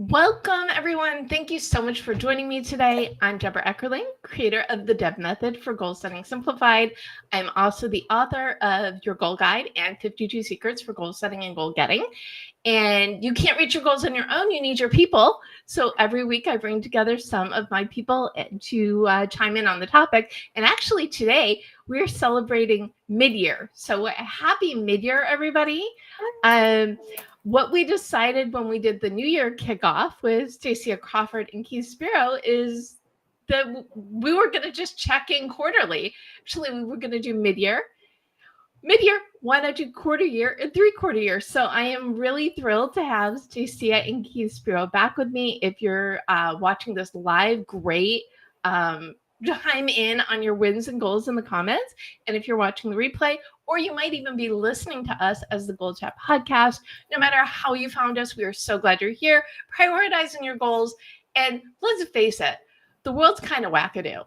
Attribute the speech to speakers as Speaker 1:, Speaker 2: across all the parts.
Speaker 1: Welcome, everyone. Thank you so much for joining me today. I'm Debra Eckerling, creator of the Deb Method for Goal Setting Simplified. I'm also the author of Your Goal Guide and 52 Secrets for Goal Setting and Goal Getting. And you can't reach your goals on your own. You need your people. So every week I bring together some of my people to chime in on the topic. And actually today we're celebrating mid-year. So happy mid-year, everybody. What we decided when we did the New Year kickoff with Stacia Crawford and Keith Spiro is that we were going to just check in quarterly. Actually, we were going to do mid-year, why not do quarter year and 3/4 year? So I am really thrilled to have Stacia and Keith Spiro back with me. If you're watching this live, great. Chime in on your wins and goals in the comments. And if you're watching the replay, or you might even be listening to us as the GoalChat podcast, no matter how you found us, we are so glad you're here, prioritizing your goals. And let's face it, the world's kind of wackadoo.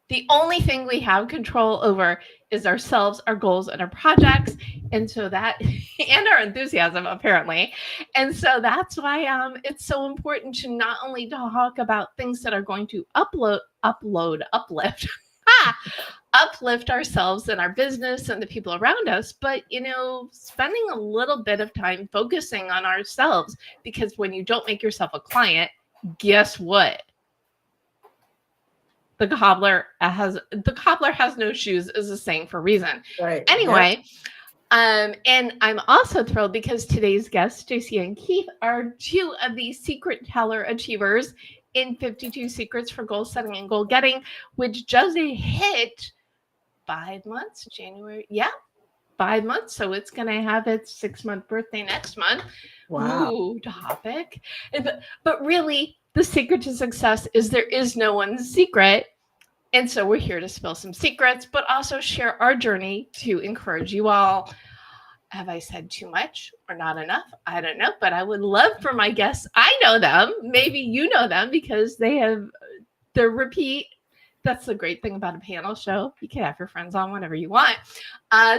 Speaker 1: The only thing we have control over is ourselves, our goals, and our projects. And so that, and our enthusiasm, apparently. And so that's why it's so important to not only talk about things that are going to uplift, uplift ourselves and our business and the people around us, but, spending a little bit of time focusing on ourselves, because when you don't make yourself a client, guess what? The cobbler has no shoes is a saying for a reason.
Speaker 2: Right.
Speaker 1: Anyway, and I'm also thrilled because today's guests, Stacia and Keith, are two of the secret teller achievers in 52 Secrets for Goal Setting and Goal Getting, which just hit 5 months, January. Yeah, 5 months. So it's going to have its 6-month birthday next month.
Speaker 2: Wow.
Speaker 1: Ooh, topic. But really, the secret to success is there is no one's secret. And so we're here to spill some secrets, but also share our journey to encourage you all. Have I said too much or not enough? I don't know, but I would love for my guests. I know them. Maybe you know them because they're repeat. That's the great thing about a panel show. You can have your friends on whenever you want.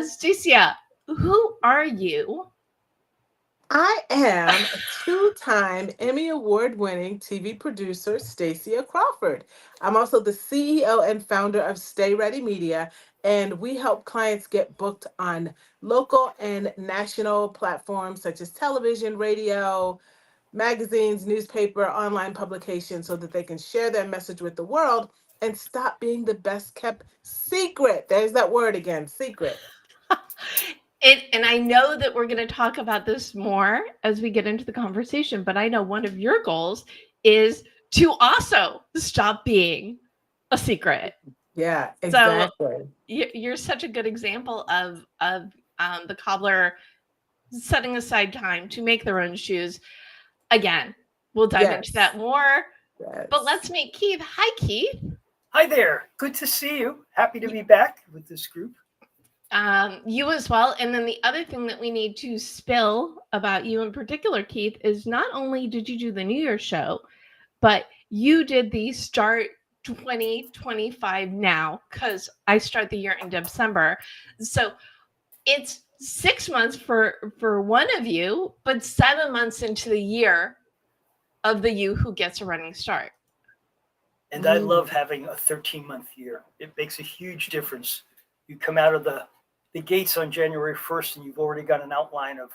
Speaker 1: Stacia, who are you?
Speaker 2: I am a 2-time Emmy Award-winning TV producer, Stacia Crawford. I'm also the CEO and founder of Stay Ready Media, and we help clients get booked on local and national platforms such as television, radio, magazines, newspaper, online publications so that they can share their message with the world and stop being the best kept secret. There's that word again, secret.
Speaker 1: And I know that we're going to talk about this more as we get into the conversation, but I know one of your goals is to also stop being a secret.
Speaker 2: Yeah, exactly.
Speaker 1: So you're such a good example of the cobbler setting aside time to make their own shoes. Again, we'll dive into that more.
Speaker 2: Yes.
Speaker 1: But let's meet Keith. Hi, Keith.
Speaker 3: Hi there. Good to see you. Happy to be back with this group.
Speaker 1: You as well. And then the other thing that we need to spill about you in particular, Keith, is not only did you do the New Year's show, but you did the Start 2025 now, because I start the year in December. So it's 6 months for one of you, but 7 months into the year of the you who gets a running start.
Speaker 3: And I love having a 13-month year. It makes a huge difference. You come out of the gates on January 1st, and you've already got an outline of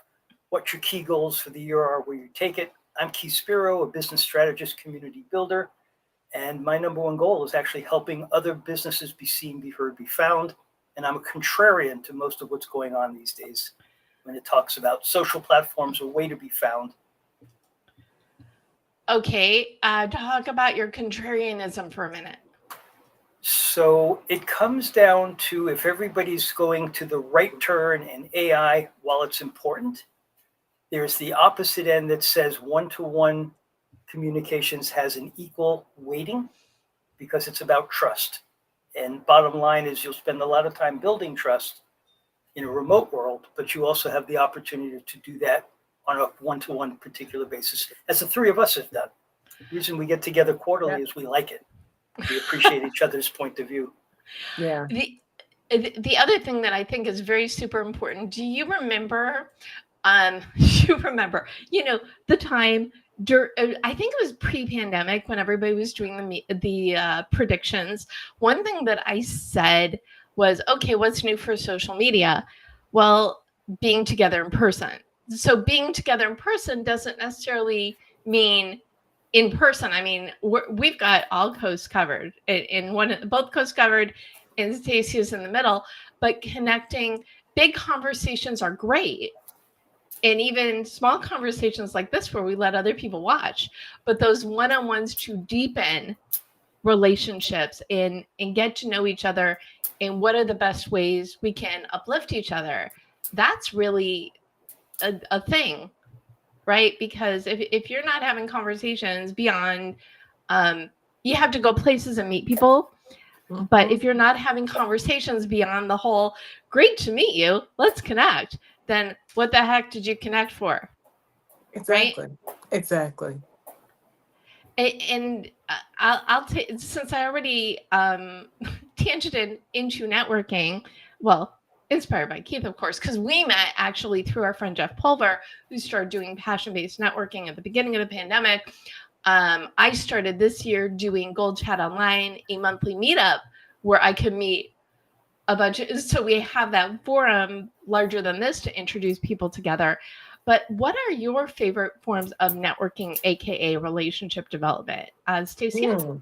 Speaker 3: what your key goals for the year are, where you take it. I'm Keith Spiro, a business strategist, community builder, and my number one goal is actually helping other businesses be seen, be heard, be found. And I'm a contrarian to most of what's going on these days when it talks about social platforms, a way to be found.
Speaker 1: Okay, talk about your contrarianism for a minute.
Speaker 3: So it comes down to, if everybody's going to the right turn in AI, while it's important, there's the opposite end that says one-to-one communications has an equal weighting because it's about trust. And bottom line is you'll spend a lot of time building trust in a remote world, but you also have the opportunity to do that on a one-to-one particular basis, as the three of us have done. The reason we get together quarterly is we like it. We appreciate each other's point of view.
Speaker 2: Yeah.
Speaker 1: The other thing that I think is very super important, do you remember, the time I think it was pre-pandemic when everybody was doing the predictions. One thing that I said was, okay, what's new for social media? Well, being together in person. So being together in person doesn't necessarily mean in person. I mean, we've got all coasts covered, both coasts covered, and Stacia is in the middle. But connecting, big conversations are great, and even small conversations like this where we let other people watch. But those one-on-ones to deepen relationships and get to know each other, and what are the best ways we can uplift each other, that's really a thing, right? Because if you're not having conversations beyond, you have to go places and meet people. But if you're not having conversations beyond the whole, great to meet you, let's connect, then what the heck did you connect for?
Speaker 2: Exactly.
Speaker 1: Right?
Speaker 2: Exactly.
Speaker 1: And I'll take, since I already tangented into networking, well, inspired by Keith, of course, because we met actually through our friend Jeff Pulver, who started doing passion-based networking at the beginning of the pandemic. I started this year doing GoalChat Online, a monthly meetup where I could meet a bunch of, so we have that forum larger than this to introduce people together. But what are your favorite forms of networking, aka relationship development? Stacia?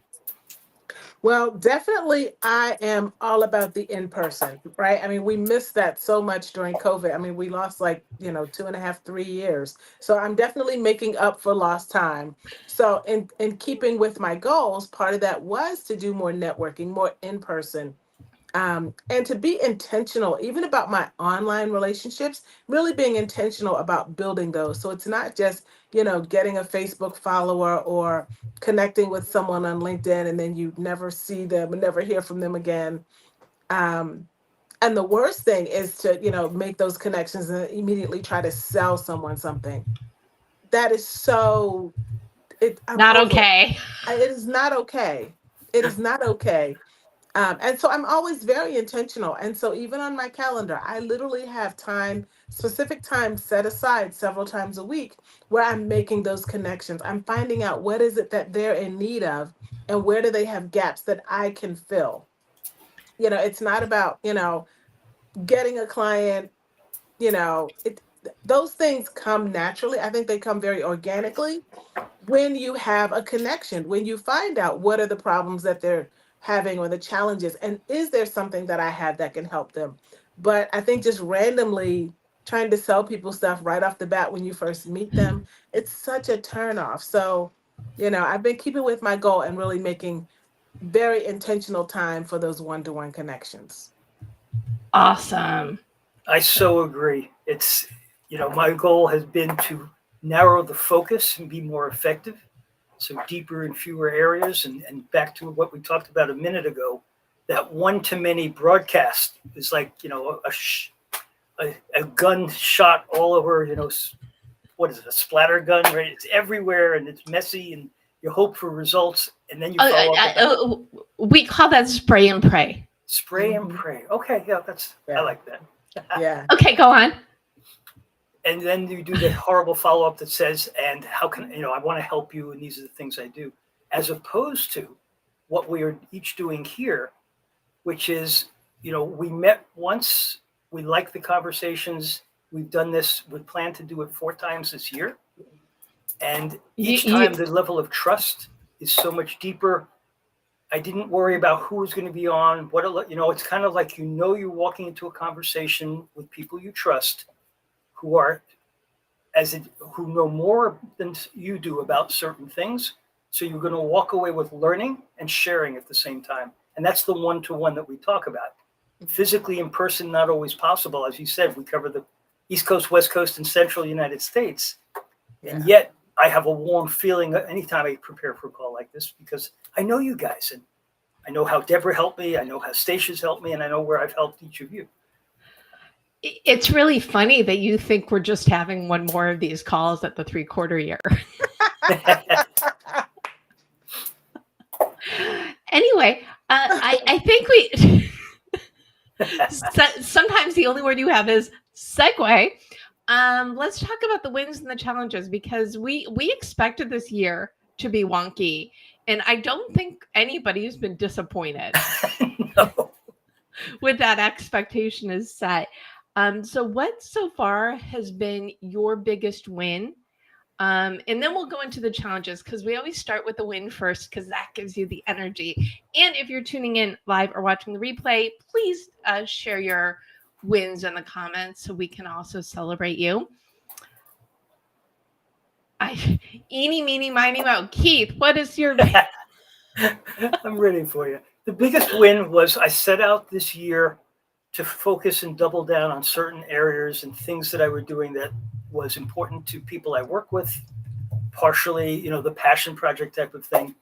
Speaker 2: Well, definitely I am all about the in-person, right? I mean, we missed that so much during COVID. I mean, we lost 2.5, 3 years. So I'm definitely making up for lost time. So in keeping with my goals, part of that was to do more networking, more in-person. And to be intentional, even about my online relationships, really being intentional about building those. So it's not just, getting a Facebook follower or connecting with someone on LinkedIn and then you never see them and never hear from them again. Um, and the worst thing is to, make those connections and immediately try to sell someone something. That is I'm
Speaker 1: Not
Speaker 2: over it.
Speaker 1: okay.
Speaker 2: It is not okay. It is not okay. And so I'm always very intentional. And so even on my calendar, I literally have specific time set aside several times a week where I'm making those connections. I'm finding out what is it that they're in need of and where do they have gaps that I can fill. It's not about, getting a client, those things come naturally. I think they come very organically when you have a connection, when you find out what are the problems that they're having or the challenges, and is there something that I have that can help them. But I think just randomly trying to sell people stuff right off the bat when you first meet them, it's such a turnoff. So, I've been keeping with my goal and really making very intentional time for those one-to-one connections.
Speaker 1: Awesome.
Speaker 3: I so agree. It's, my goal has been to narrow the focus and be more effective. So deeper in fewer areas, and back to what we talked about a minute ago, that one-to-many broadcast is like, a gun shot all over, what is it, a splatter gun, right? It's everywhere and it's messy and you hope for results and then you follow up with
Speaker 1: we call that spray and pray.
Speaker 3: Spray and pray. Okay, yeah, I like that.
Speaker 2: Yeah.
Speaker 1: Okay, go on.
Speaker 3: And then you do the horrible follow-up that says, and how can, I want to help you and these are the things I do, as opposed to what we are each doing here, which is, we met once, we like the conversations, we've done this, we plan to do it 4 times this year. And each time the level of trust is so much deeper. I didn't worry about who was going to be on, it's kind of like, you're walking into a conversation with people you trust who know more than you do about certain things. So you're going to walk away with learning and sharing at the same time. And that's the one-to-one that we talk about. Physically in person, not always possible. As you said, we cover the East Coast, West Coast, and Central United States. Yeah. And yet I have a warm feeling anytime I prepare for a call like this, because I know you guys and I know how Debra helped me. I know how Stacia's helped me, and I know where I've helped each of you.
Speaker 1: It's really funny that you think we're just having one more of these calls at the 3/4 year. Anyway, I think we sometimes the only word you have is segue. Let's talk about the wins and the challenges, because we expected this year to be wonky, and I don't think anybody's been disappointed
Speaker 3: No.
Speaker 1: with that expectation is set. So what so far has been your biggest win? And then we'll go into the challenges, because we always start with the win first, because that gives you the energy. And if you're tuning in live or watching the replay, please share your wins in the comments so we can also celebrate you. Eeny, meeny, miny, moe. Keith, what is your...
Speaker 3: I'm ready for you. The biggest win was I set out this year to focus and double down on certain areas and things that I were doing that was important to people I work with, partially, the passion project type of thing.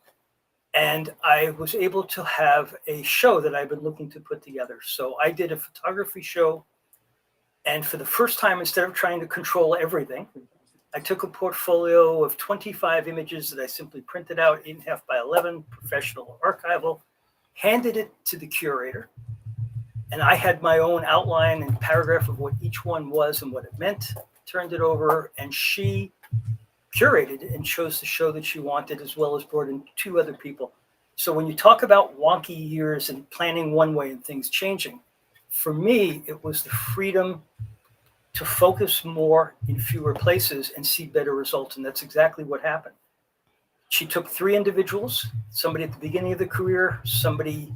Speaker 3: And I was able to have a show that I've been looking to put together. So I did a photography show. And for the first time, instead of trying to control everything, I took a portfolio of 25 images that I simply printed out 8.5 by 11, professional archival, handed it to the curator. And I had my own outline and paragraph of what each one was and what it meant, turned it over, and she curated and chose the show that she wanted, as well as brought in 2 other people. So when you talk about wonky years and planning one way and things changing, for me, it was the freedom to focus more in fewer places and see better results. And that's exactly what happened. She took 3 individuals, somebody at the beginning of the career, somebody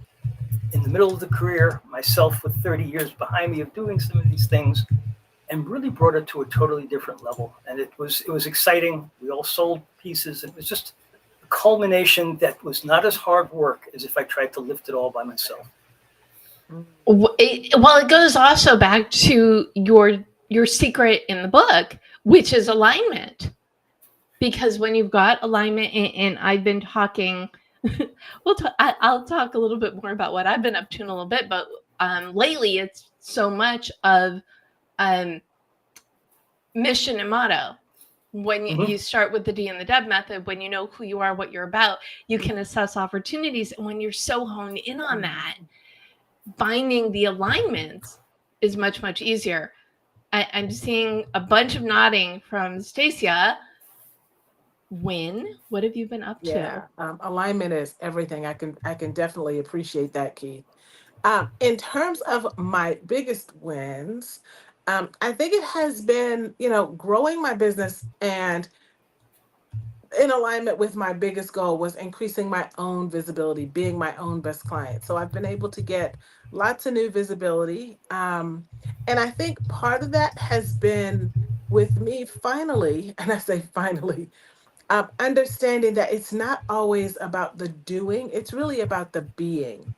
Speaker 3: in the middle of the career, myself with 30 years behind me of doing some of these things, and really brought it to a totally different level. And it was exciting. We all sold pieces. It was just a culmination that was not as hard work as if I tried to lift it all by myself.
Speaker 1: Well, it goes also back to your secret in the book, which is alignment. Because when you've got alignment, and I've been talking, I'll talk a little bit more about what I've been up to in a little bit, but lately it's so much of mission and motto. When you start with the D and the Deb method, when you know who you are, what you're about, you can assess opportunities. And when you're so honed in on that, finding the alignments is much, much easier. I'm seeing a bunch of nodding from Stacia. What have you been up to?
Speaker 2: Alignment is everything. I can definitely appreciate that, Keith. In terms of my biggest wins, I think it has been, growing my business, and in alignment with my biggest goal was increasing my own visibility, being my own best client. So I've been able to get lots of new visibility. And I think part of that has been with me finally, and I say finally, understanding that it's not always about the doing, it's really about the being.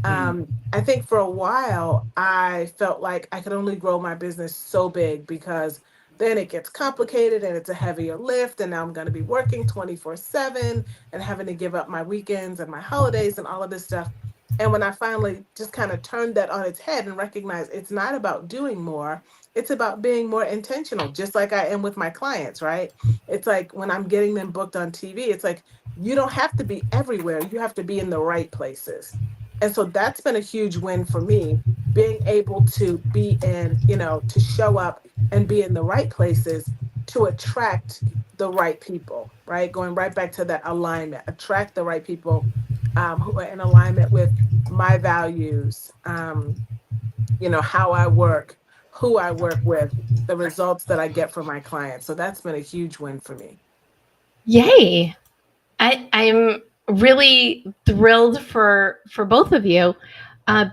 Speaker 2: I think for a while, I felt like I could only grow my business so big, because then it gets complicated and it's a heavier lift. And now I'm going to be working 24/7 and having to give up my weekends and my holidays and all of this stuff. And when I finally just kind of turned that on its head and recognized it's not about doing more, it's about being more intentional, just like I am with my clients, right? It's like when I'm getting them booked on TV, it's like, you don't have to be everywhere. You have to be in the right places. And so that's been a huge win for me, being able to be in, to show up and be in the right places to attract the right people, right? Going right back to that alignment, attract the right people who are in alignment with my values, how I work, who I work with, the results that I get from my clients. So that's been a huge win for me.
Speaker 1: Yay. I'm really thrilled for both of you,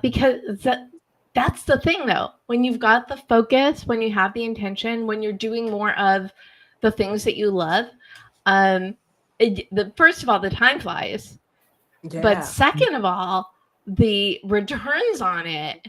Speaker 1: because that's the thing, though. When you've got the focus, when you have the intention, when you're doing more of the things that you love, first of all, the time flies.
Speaker 2: Yeah.
Speaker 1: But second of all, the returns on it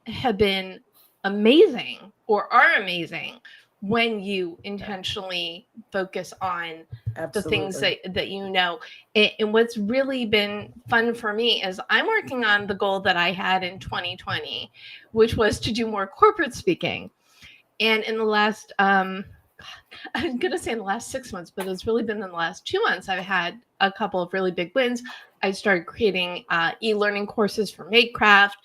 Speaker 1: have been amazing, or are amazing, when you intentionally focus on the things that you know. And what's really been fun for me is I'm working on the goal that I had in 2020, which was to do more corporate speaking. And in the last, I'm going to say in the last 6 months, but it's really been in the last 2 months, I've had a couple of really big wins. I started creating e-learning courses for Makecraft.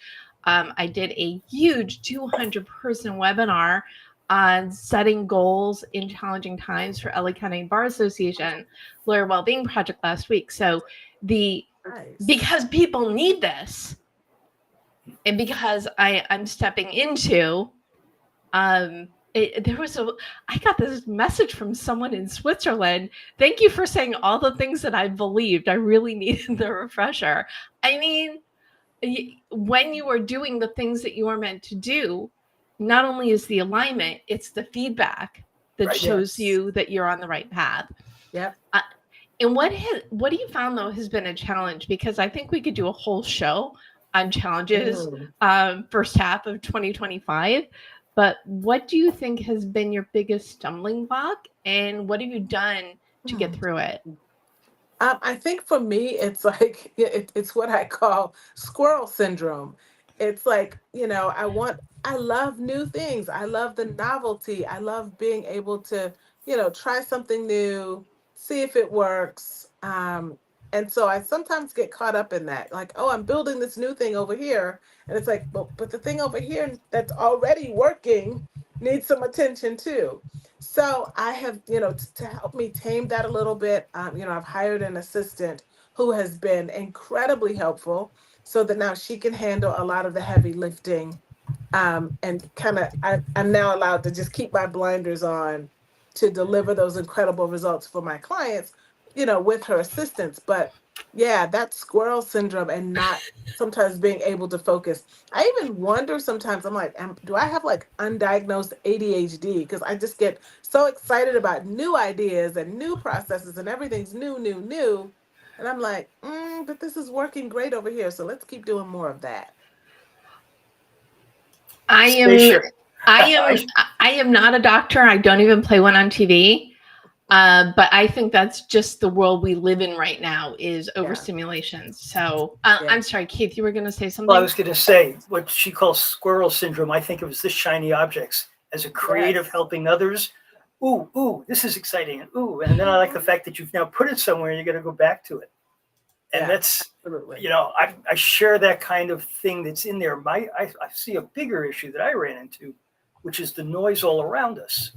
Speaker 1: I did a huge 200-person webinar on setting goals in challenging times for LA County Bar Association Lawyer Wellbeing Project last week. So because people need this, and because I'm stepping into, I got this message from someone in Switzerland. Thank you for saying all the things that I believed. I really needed the refresher. I mean, when you are doing the things that you are meant to do, not only is the alignment, it's the feedback that shows you that you're on the right path.
Speaker 2: Yep.
Speaker 1: And what do you found though has been a challenge? Because I think we could do a whole show on challenges first half of 2025. But what do you think has been your biggest stumbling block, and what have you done to get through it?
Speaker 2: I think for me, it's like it's what I call squirrel syndrome. It's like, I love new things. I love the novelty. I love being able to, try something new, see if it works. And so I sometimes get caught up in that, like, oh, I'm building this new thing over here. And it's like, but the thing over here that's already working needs some attention too. So I have, to help me tame that a little bit, I've hired an assistant who has been incredibly helpful so that now she can handle a lot of the heavy lifting. And I'm now allowed to just keep my blinders on to deliver those incredible results for my clients, with her assistance. But yeah, that squirrel syndrome and not sometimes being able to focus. I even wonder sometimes, I'm like, do I have like undiagnosed ADHD? Because I just get so excited about new ideas and new processes and everything's new, new, new. And I'm like, but this is working great over here. So let's keep doing more of that.
Speaker 1: I am not a doctor. I don't even play one on TV. But I think that's just the world we live in right now, is overstimulation. So I'm sorry, Keith, you were going to say something?
Speaker 3: Well, I was going to say what she calls squirrel syndrome. I think of as the shiny objects as a creative helping others. Ooh, this is exciting. And then I like the fact that you've now put it somewhere and you got to go back to it. And that's,
Speaker 2: absolutely.
Speaker 3: I share that kind of thing that's in there. I see a bigger issue that I ran into, which is the noise all around us.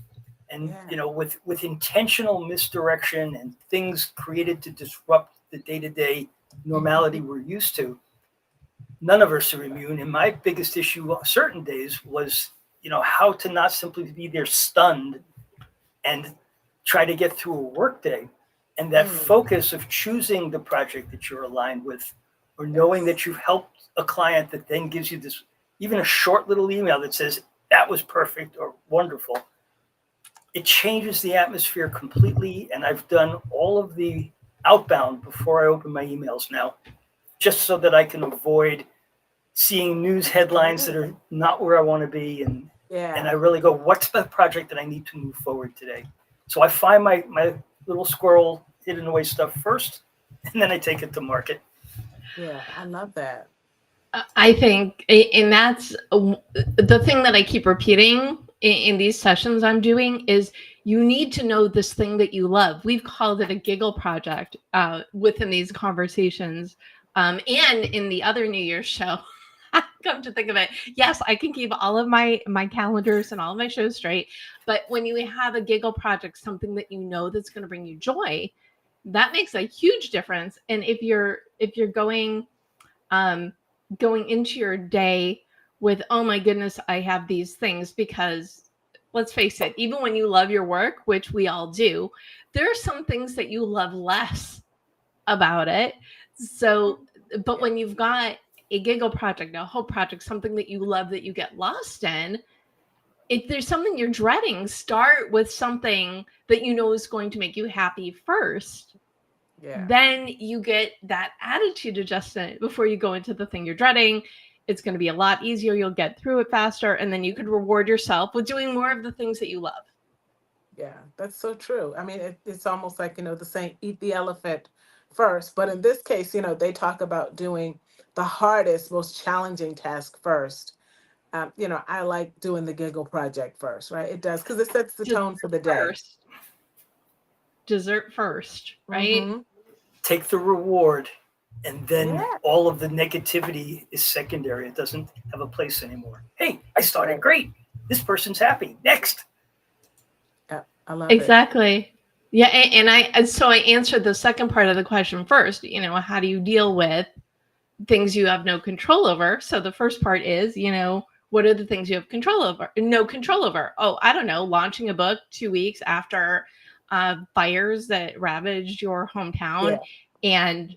Speaker 3: And, with intentional misdirection and things created to disrupt the day-to-day normality we're used to, none of us are immune. And my biggest issue on certain days was, how to not simply be there stunned and try to get through a workday. And that focus of choosing the project that you're aligned with, or knowing that you've helped a client that then gives you this, even a short little email that says, that was perfect or wonderful. It changes the atmosphere completely. And I've done all of the outbound before I open my emails now, just so that I can avoid seeing news headlines that are not where I want to be. And I really go, what's the project that I need to move forward today? So I find my little squirrel hidden away stuff first, and then I take it to market.
Speaker 2: Yeah, I love that.
Speaker 1: I think, and that's the thing that I keep repeating in these sessions I'm doing, is you need to know this thing that you love. We've called it a giggle project within these conversations. And in the other New Year's show, come to think of it, yes, I can keep all of my calendars and all of my shows straight. But when you have a giggle project, something that you know that's going to bring you joy, that makes a huge difference. And if you're going into your day with, oh my goodness, I have these things, because let's face it, even when you love your work, which we all do, there are some things that you love less about it. So, but when you've got a giggle project, a whole project, something that you love that you get lost in, if there's something you're dreading, start with something that you know is going to make you happy first. Then you get that attitude adjustment before you go into the thing you're dreading. It's going to be a lot easier. You'll get through it faster. And then you could reward yourself with doing more of the things that you love.
Speaker 2: Yeah, that's so true. I mean, it's almost like, the saying, eat the elephant first. But in this case, they talk about doing the hardest, most challenging task first. I like doing the giggle project first, right? It does, because it sets the tone for the day.
Speaker 1: Dessert first, right?
Speaker 2: Mm-hmm.
Speaker 3: Take the reward, and then all of the negativity is secondary. It doesn't have a place anymore. Hey, I started great. This person's happy. Next.
Speaker 2: I love it.
Speaker 1: Exactly. Yeah, and so I answered the second part of the question first. You know, how do you deal with things you have no control over? So the first part is, you know, what are the things you have control over? No control over. Oh, I don't know, launching a book 2 weeks after fires that ravaged your hometown, and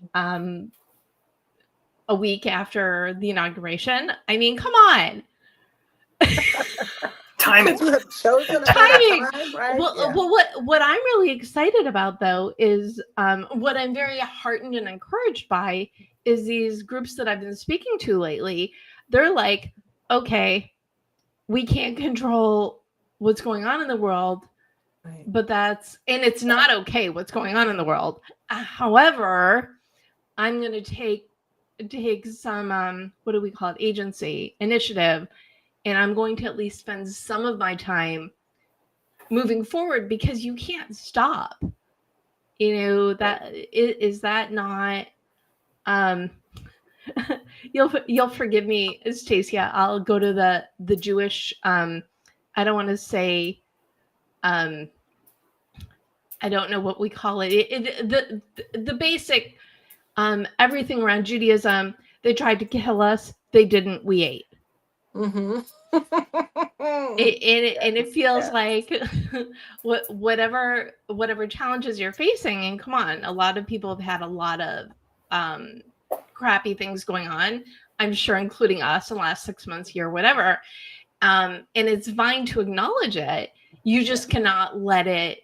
Speaker 1: a week after the inauguration. I mean, come on.
Speaker 3: Timing.
Speaker 2: Could you have chosen a
Speaker 1: Timing.
Speaker 2: better time, right?
Speaker 1: Well, what I'm really excited about, though, is what I'm very heartened and encouraged by is these groups that I've been speaking to lately. They're like, okay, we can't control what's going on in the world,
Speaker 2: Right.
Speaker 1: but and it's not okay what's going on in the world. However, I'm going to take some, what do we call it, agency, initiative, and I'm going to at least spend some of my time moving forward, because you can't stop. You know, that is that not you'll forgive me, Stacia. I'll go to the Jewish I don't want to say I don't know what we call it. The basic everything around Judaism. They tried to kill us. They didn't. We ate.
Speaker 2: Mm-hmm.
Speaker 1: And it feels like whatever challenges you're facing, and come on, a lot of people have had a lot of crappy things going on, I'm sure, including us in the last 6 months here, whatever. And it's fine to acknowledge it. You just cannot let it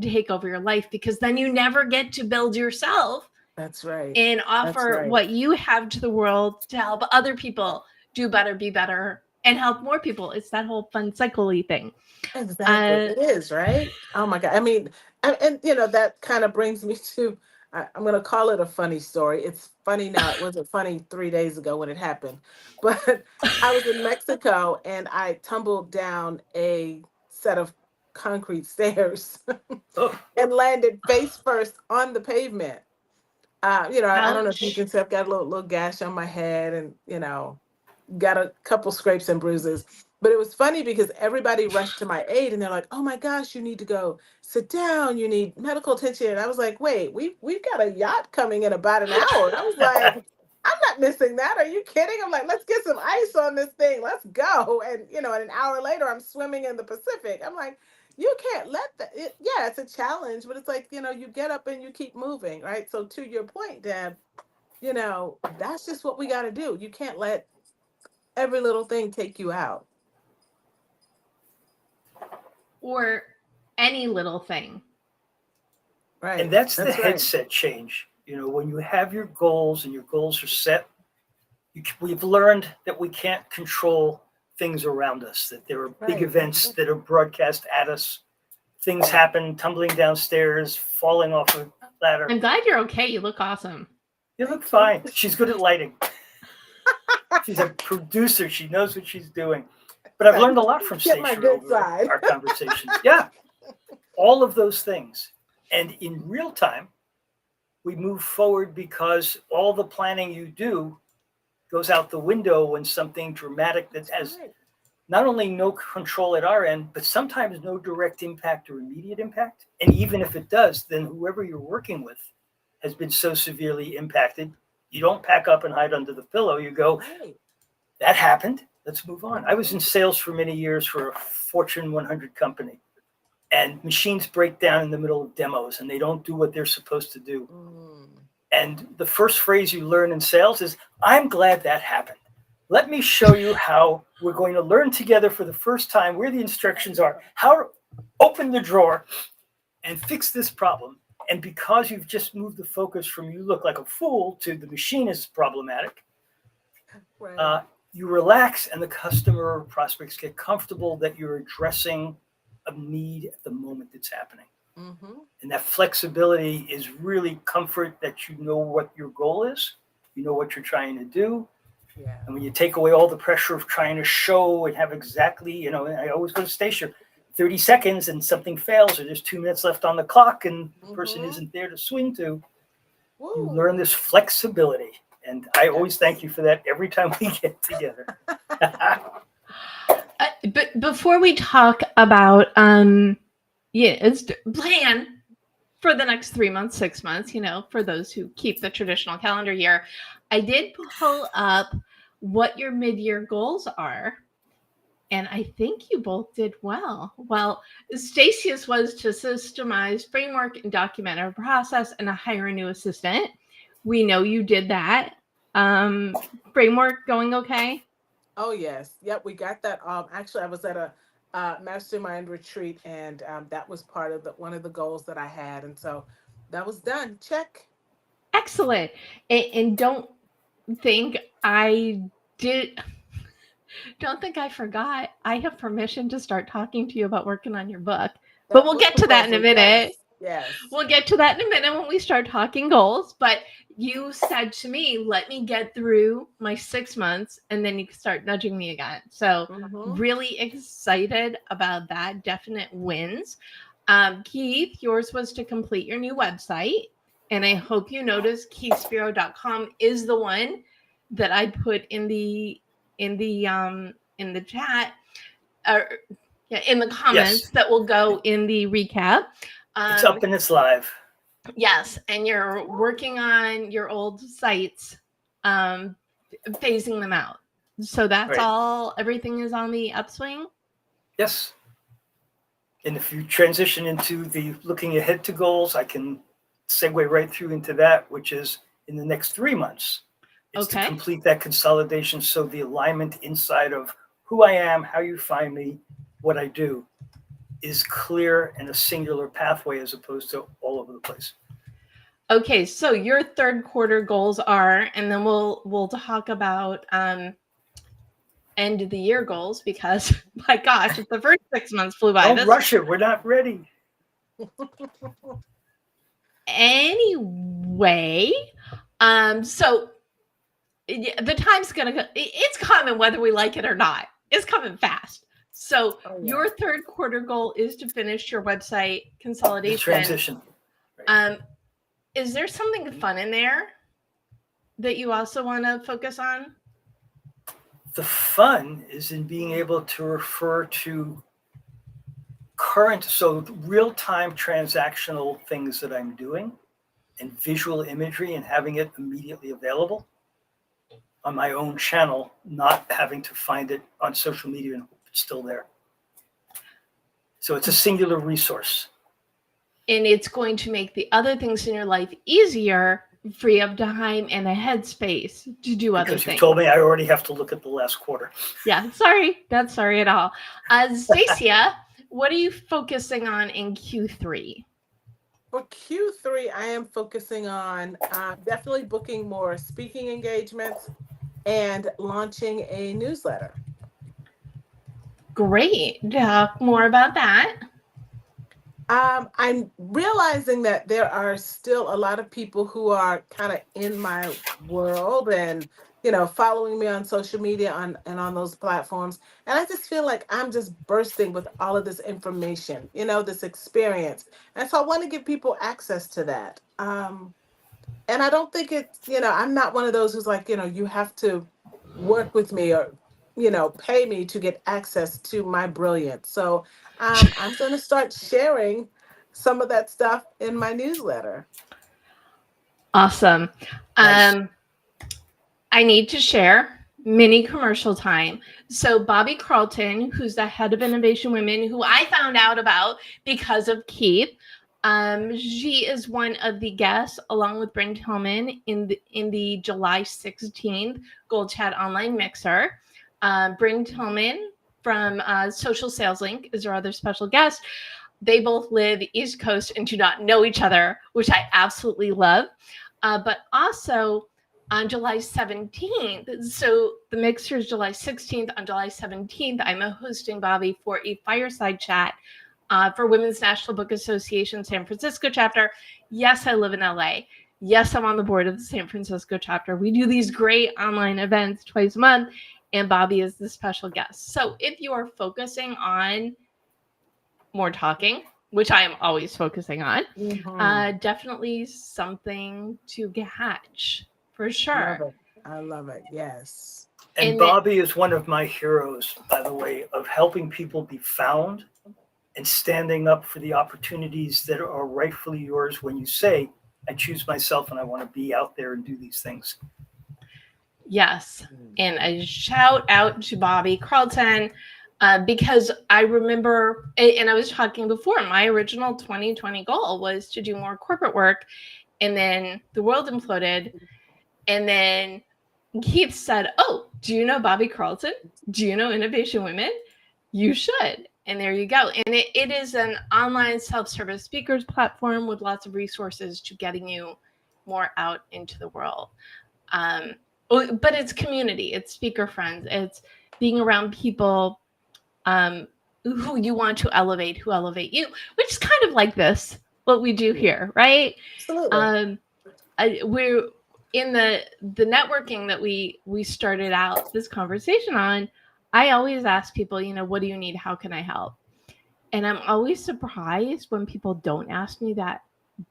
Speaker 1: take over your life, because then you never get to build yourself.
Speaker 2: That's right.
Speaker 1: And offer
Speaker 2: right.
Speaker 1: what you have to the world to help other people do better, be better, and help more people. It's that whole fun cycle-y thing.
Speaker 2: Exactly. It is, right? Oh my God. I mean, and you know, that kind of brings me to, I'm going to call it a funny story. It's funny now. It wasn't funny 3 days ago when it happened, but I was in Mexico and I tumbled down a set of concrete stairs and landed face first on the pavement. You know, I don't know if you can see, I've got a little gash on my head, and, you know, got a couple scrapes and bruises. But it was funny because everybody rushed to my aid and they're like, "Oh my gosh, you need to go sit down. You need medical attention." And I was like, "Wait, we've got a yacht coming in about an hour." And I was like, "I'm not missing that. Are you kidding?" I'm like, "Let's get some ice on this thing. Let's go." And, you know, and an hour later, I'm swimming in the Pacific. I'm like, you can't let that. Yeah, it's a challenge, but it's like, you know, you get up and you keep moving, right? So to your point, Deb, you know, that's just what we got to do. You can't let every little thing take you out.
Speaker 1: Or any little thing.
Speaker 2: Right.
Speaker 3: And that's the headset change. You know, when you have your goals and your goals are set, we've learned that we can't control things around us, that there are big events that are broadcast at us. Things happen, tumbling downstairs, falling off a ladder.
Speaker 1: I'm glad you're okay. You look awesome.
Speaker 3: You look fine. She's good at lighting. She's a producer. She knows what she's doing. But I've learned a lot from Stacia over our conversations. Yeah, all of those things. And in real time, we move forward because all the planning you do goes out the window when something dramatic that has not only no control at our end, but sometimes no direct impact or immediate impact. And even if it does, then whoever you're working with has been so severely impacted, you don't pack up and hide under the pillow. You go, that happened. Let's move on. I was in sales for many years for a Fortune 100 company, and machines break down in the middle of demos and they don't do what they're supposed to do. And the first phrase you learn in sales is, "I'm glad that happened. Let me show you how we're going to learn together for the first time where the instructions are, how to open the drawer and fix this problem." And because you've just moved the focus from "you look like a fool" to "the machine is problematic," you relax and the customer or prospects get comfortable that you're addressing a need at the moment it's happening. And that flexibility is really comfort, that you know what your goal is, you know what you're trying to do. And when you take away all the pressure of trying to show and have exactly, you know, I always go to Stacia, 30 seconds and something fails, or there's 2 minutes left on the clock and the person isn't there to swing to. You learn this flexibility. And I always thank you for that every time we get together.
Speaker 1: But before we talk about it's plan for the next 3 months, 6 months, for those who keep the traditional calendar year, I did pull up what your mid-year goals are. And I think you both did well. Well, Stacia's was to systemize, framework, and document our process and to hire a new assistant. We know you did that. Framework going okay?
Speaker 2: Oh yes, yep, we got that. Actually, I was at a mastermind retreat, and that was part of one of the goals that I had, and so that was done. Check.
Speaker 1: Excellent. And don't think I did. Don't think I forgot. I have permission to start talking to you about working on your book. But
Speaker 2: That
Speaker 1: we'll
Speaker 2: book
Speaker 1: get to that in a
Speaker 2: proposal,
Speaker 1: minute.
Speaker 2: yes, yes.
Speaker 1: We'll get to that in a minute when we start talking goals. But you said to me, let me get through my 6 months and then you can start nudging me again. So
Speaker 2: Mm-hmm.
Speaker 1: really excited about that. Definite wins. Keith, yours was to complete your new website. And I hope you noticed keithspiro.com is the one that I put in the chat, in the comments,
Speaker 3: Yes.
Speaker 1: that will go in the recap.
Speaker 3: It's up and it's live.
Speaker 1: Yes, and you're working on your old sites, phasing them out. So that's
Speaker 3: Right.
Speaker 1: all. Everything is on the upswing.
Speaker 3: Yes. And if you transition into the looking ahead to goals, I can segue right through into that, which is in the next 3 months. It's to complete that consolidation, so the alignment inside of who I am, how you find me, what I do is clear and a singular pathway as opposed to all over the place.
Speaker 1: Okay, so your third quarter goals are, and then we'll talk about end of the year goals, because my gosh, if the first 6 months flew by.
Speaker 3: Don't rush it. We're not ready.
Speaker 1: Anyway, so the time's gonna go. It's coming whether we like it or not. It's coming fast. So your third quarter goal is to finish your website consolidation.
Speaker 3: The transition.
Speaker 1: Right. Is there something fun in there that you also want to focus on?
Speaker 3: The fun is in being able to refer to current, so real-time transactional things that I'm doing and visual imagery and having it immediately available on my own channel, not having to find it on social media and it's still there. So it's a singular resource.
Speaker 1: And it's going to make the other things in your life easier, free up time and a headspace to do other things.
Speaker 3: Because you told me I already have to look at the last quarter.
Speaker 1: Yeah, sorry. Not sorry at all. Stacia, what are you focusing on in Q3?
Speaker 2: For Q3, I am focusing on definitely booking more speaking engagements and launching a newsletter.
Speaker 1: Great. Talk more about that.
Speaker 2: I'm realizing that there are still a lot of people who are kind of in my world and, following me on social media and on those platforms. And I just feel like I'm just bursting with all of this information, this experience. And so I want to give people access to that. And I don't think it's, I'm not one of those who's like, you have to work with me or, pay me to get access to my brilliance. So I'm going to start sharing some of that stuff in my newsletter.
Speaker 1: Awesome.
Speaker 3: Nice.
Speaker 1: I need to share mini commercial time. So Bobby Carlton, who's the head of Innovation Women, who I found out about because of Keith, she is one of the guests, along with Bryn Tillman, in the July 16th GoalChat online mixer. Bryn Tillman from Social Sales Link is our other special guest. They both live East Coast and do not know each other, which I absolutely love. But also on July 17th, so the mixer is July 16th. On July 17th, I'm hosting Bobby for a fireside chat for Women's National Book Association San Francisco chapter. Yes, I live in LA. Yes, I'm on the board of the San Francisco chapter. We do these great online events twice a month, and Bobby is the special guest. So if you are focusing on more talking, which I am always focusing on, definitely something to catch for sure.
Speaker 2: I love it. Yes.
Speaker 3: And Bobby is one of my heroes, by the way, of helping people be found and standing up for the opportunities that are rightfully yours when you say, I choose myself and I want to be out there and do these things.
Speaker 1: Yes. And a shout out to Bobby Carlton, because I remember, and I was talking before, my original 2020 goal was to do more corporate work. And then the world imploded. And then Keith said, oh, do you know Bobby Carlton? Do you know Innovation Women? You should. And there you go. And it is an online self-service speakers platform with lots of resources to getting you more out into the world. But it's community, it's speaker friends, it's being around people who you want to elevate, who elevate you, which is kind of like this, what we do here, right?
Speaker 2: Absolutely.
Speaker 1: We're in the networking that we started out this conversation on. I always ask people, what do you need? How can I help? And I'm always surprised when people don't ask me that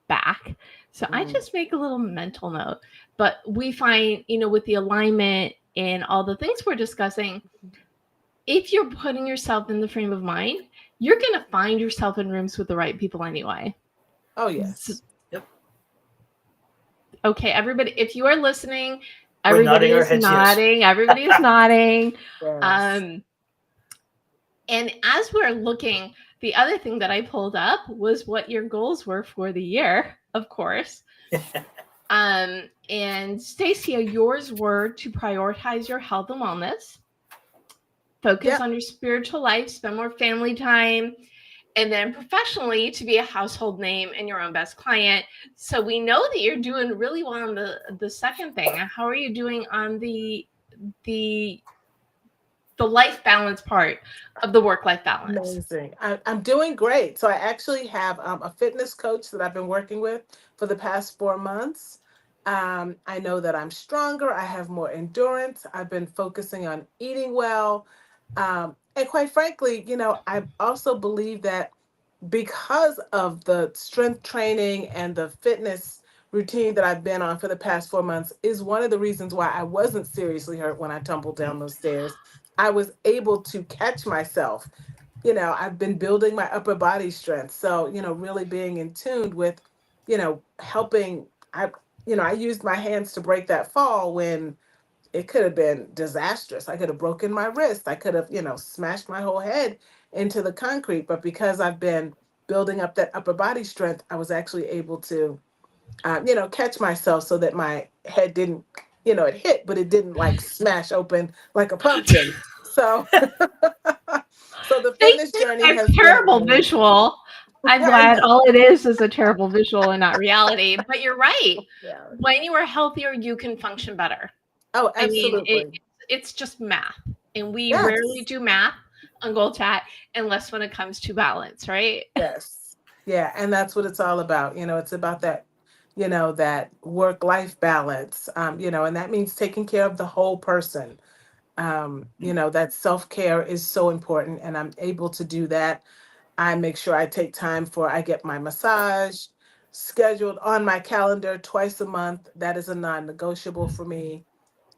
Speaker 1: back. So I just make a little mental note. But we find, with the alignment and all the things we're discussing, if you're putting yourself in the frame of mind, you're going to find yourself in rooms with the right people anyway.
Speaker 2: Oh, yes.
Speaker 3: Yep.
Speaker 1: Okay, everybody, if you are listening, everybody is nodding.
Speaker 3: Yes.
Speaker 1: Everybody is nodding.
Speaker 2: Yes.
Speaker 1: And as we're looking, the other thing that I pulled up was what your goals were for the year, of course. And Stacia, yours were to prioritize your health and wellness, focus on your spiritual life, spend more family time, and then professionally to be a household name and your own best client. So we know that you're doing really well on the second thing. How are you doing on the life balance part of the work-life balance?
Speaker 2: Amazing. I'm doing great. So I actually have a fitness coach that I've been working with for the past 4 months. I know that I'm stronger. I have more endurance. I've been focusing on eating well. And quite frankly, I also believe that because of the strength training and the fitness routine that I've been on for the past 4 months is one of the reasons why I wasn't seriously hurt when I tumbled down those stairs. I was able to catch myself. I've been building my upper body strength. So, really being in tune with, helping. I used my hands to break that fall when it could have been disastrous. I could have broken my wrist. I could have, smashed my whole head into the concrete. But because I've been building up that upper body strength, I was actually able to, catch myself so that my head didn't, it hit, but it didn't like smash open like a pumpkin. So, so the fitness journey has been
Speaker 1: terrible visual. I'm glad all it is a terrible visual and not reality. But you're right.
Speaker 2: Yeah.
Speaker 1: When you are healthier, you can function better.
Speaker 2: Oh, absolutely.
Speaker 1: I mean, it's just math. And we rarely do math on GoalChat unless when it comes to balance, right?
Speaker 2: Yes. Yeah. And that's what it's all about. It's about that, that work-life balance, and that means taking care of the whole person. That self-care is so important, and I'm able to do that. I make sure I take time I get my massage scheduled on my calendar twice a month. That is a non-negotiable for me.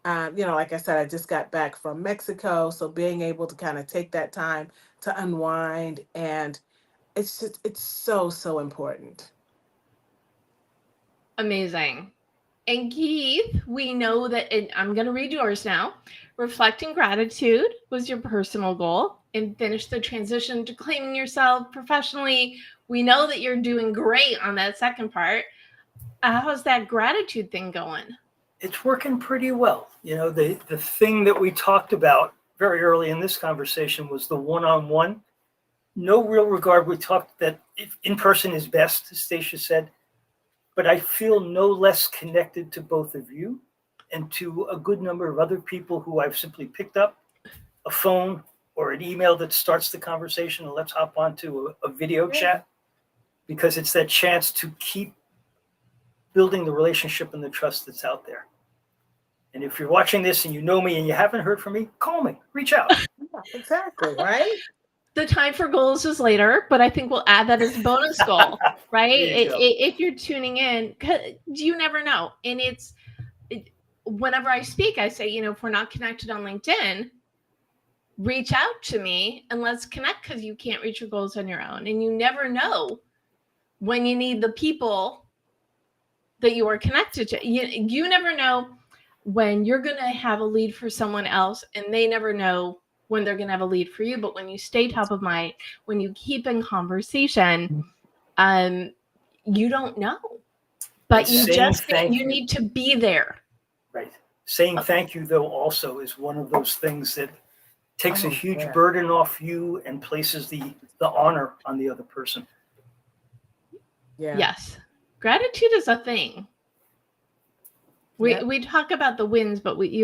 Speaker 2: Like I said, I just got back from Mexico, so being able to kind of take that time to unwind, and it's so, so important.
Speaker 1: Amazing. And Keith, we know that, and I'm going to read yours now. Reflecting gratitude was your personal goal, and finish the transition to claiming yourself professionally. We know that you're doing great on that second part. How's that gratitude thing going?
Speaker 3: It's working pretty well. The thing that we talked about very early in this conversation was the one-on-one. No real regard. We talked that in person is best, as Stacia said, but I feel no less connected to both of you and to a good number of other people who I've simply picked up a phone or an email that starts the conversation and let's hop onto a video chat, because it's that chance to keep building the relationship and the trust that's out there. And if you're watching this and you know me and you haven't heard from me, call me, reach out.
Speaker 2: Yeah, exactly, right?
Speaker 1: The time for goals is later, but I think we'll add that as a bonus goal, right? If you're tuning in, 'cause you never know. And whenever I speak, I say, if we're not connected on LinkedIn, reach out to me and let's connect, because you can't reach your goals on your own. And you never know when you need the people that you are connected to. You never know when you're going to have a lead for someone else, and they never know when they're going to have a lead for you. But when you stay top of mind, when you keep in conversation, you don't know. But you need to be there.
Speaker 3: Right. Saying thank you, though, also is one of those things that takes a huge burden off you and places the honor on the other person.
Speaker 2: Yeah.
Speaker 1: Yes. Gratitude is a thing. We talk about the wins, but we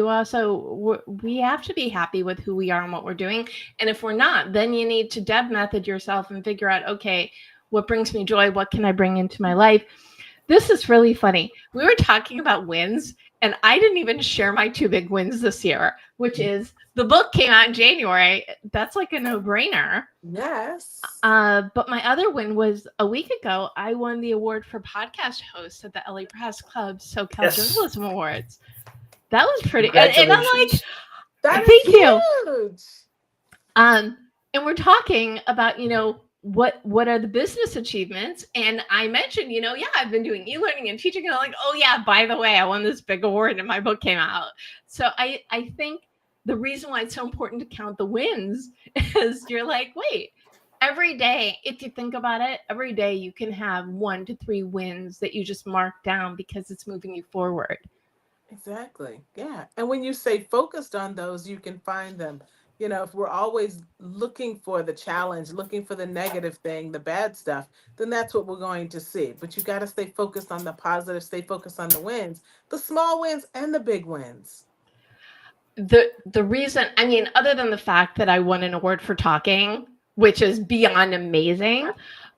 Speaker 1: have to be happy with who we are and what we're doing. And if we're not, then you need to Deb method yourself and figure out, okay, what brings me joy? What can I bring into my life? This is really funny. We were talking about wins, and I didn't even share my 2 big wins this year, which is the book came out in January. That's like a no-brainer.
Speaker 2: Yes.
Speaker 1: But my other win was a week ago, I won the award for podcast host at the LA Press Club SoCal Journalism Awards. That was pretty good. And I'm like, thank you.
Speaker 2: Huge.
Speaker 1: And we're talking about, what are the business achievements? And I mentioned, I've been doing e-learning and teaching. And I'm like, oh yeah, by the way, I won this big award and my book came out. So I think the reason why it's so important to count the wins is you're like, wait, every day, if you think about it, every day you can have 1 to 3 wins that you just mark down because it's moving you forward.
Speaker 2: Exactly. Yeah. And when you say focused on those, you can find them. If we're always looking for the challenge, looking for the negative thing, the bad stuff, then that's what we're going to see. But you got to stay focused on the positive, stay focused on the wins, the small wins and the big wins.
Speaker 1: The reason, other than the fact that I won an award for talking, which is beyond amazing,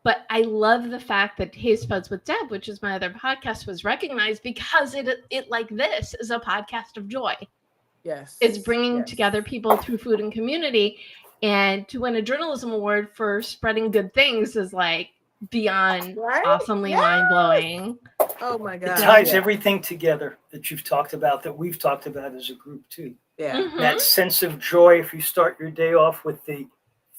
Speaker 1: but I love the fact that Taste Buds with Deb, which is my other podcast, was recognized because it like this is a podcast of joy.
Speaker 2: Yes.
Speaker 1: It's bringing together people through food and community, and to win a journalism award for spreading good things is like beyond awesomely mind-blowing.
Speaker 2: Oh my God.
Speaker 3: It ties everything together that you've talked about, that we've talked about as a group too.
Speaker 2: Yeah.
Speaker 1: Mm-hmm.
Speaker 3: That sense of joy, if you start your day off with the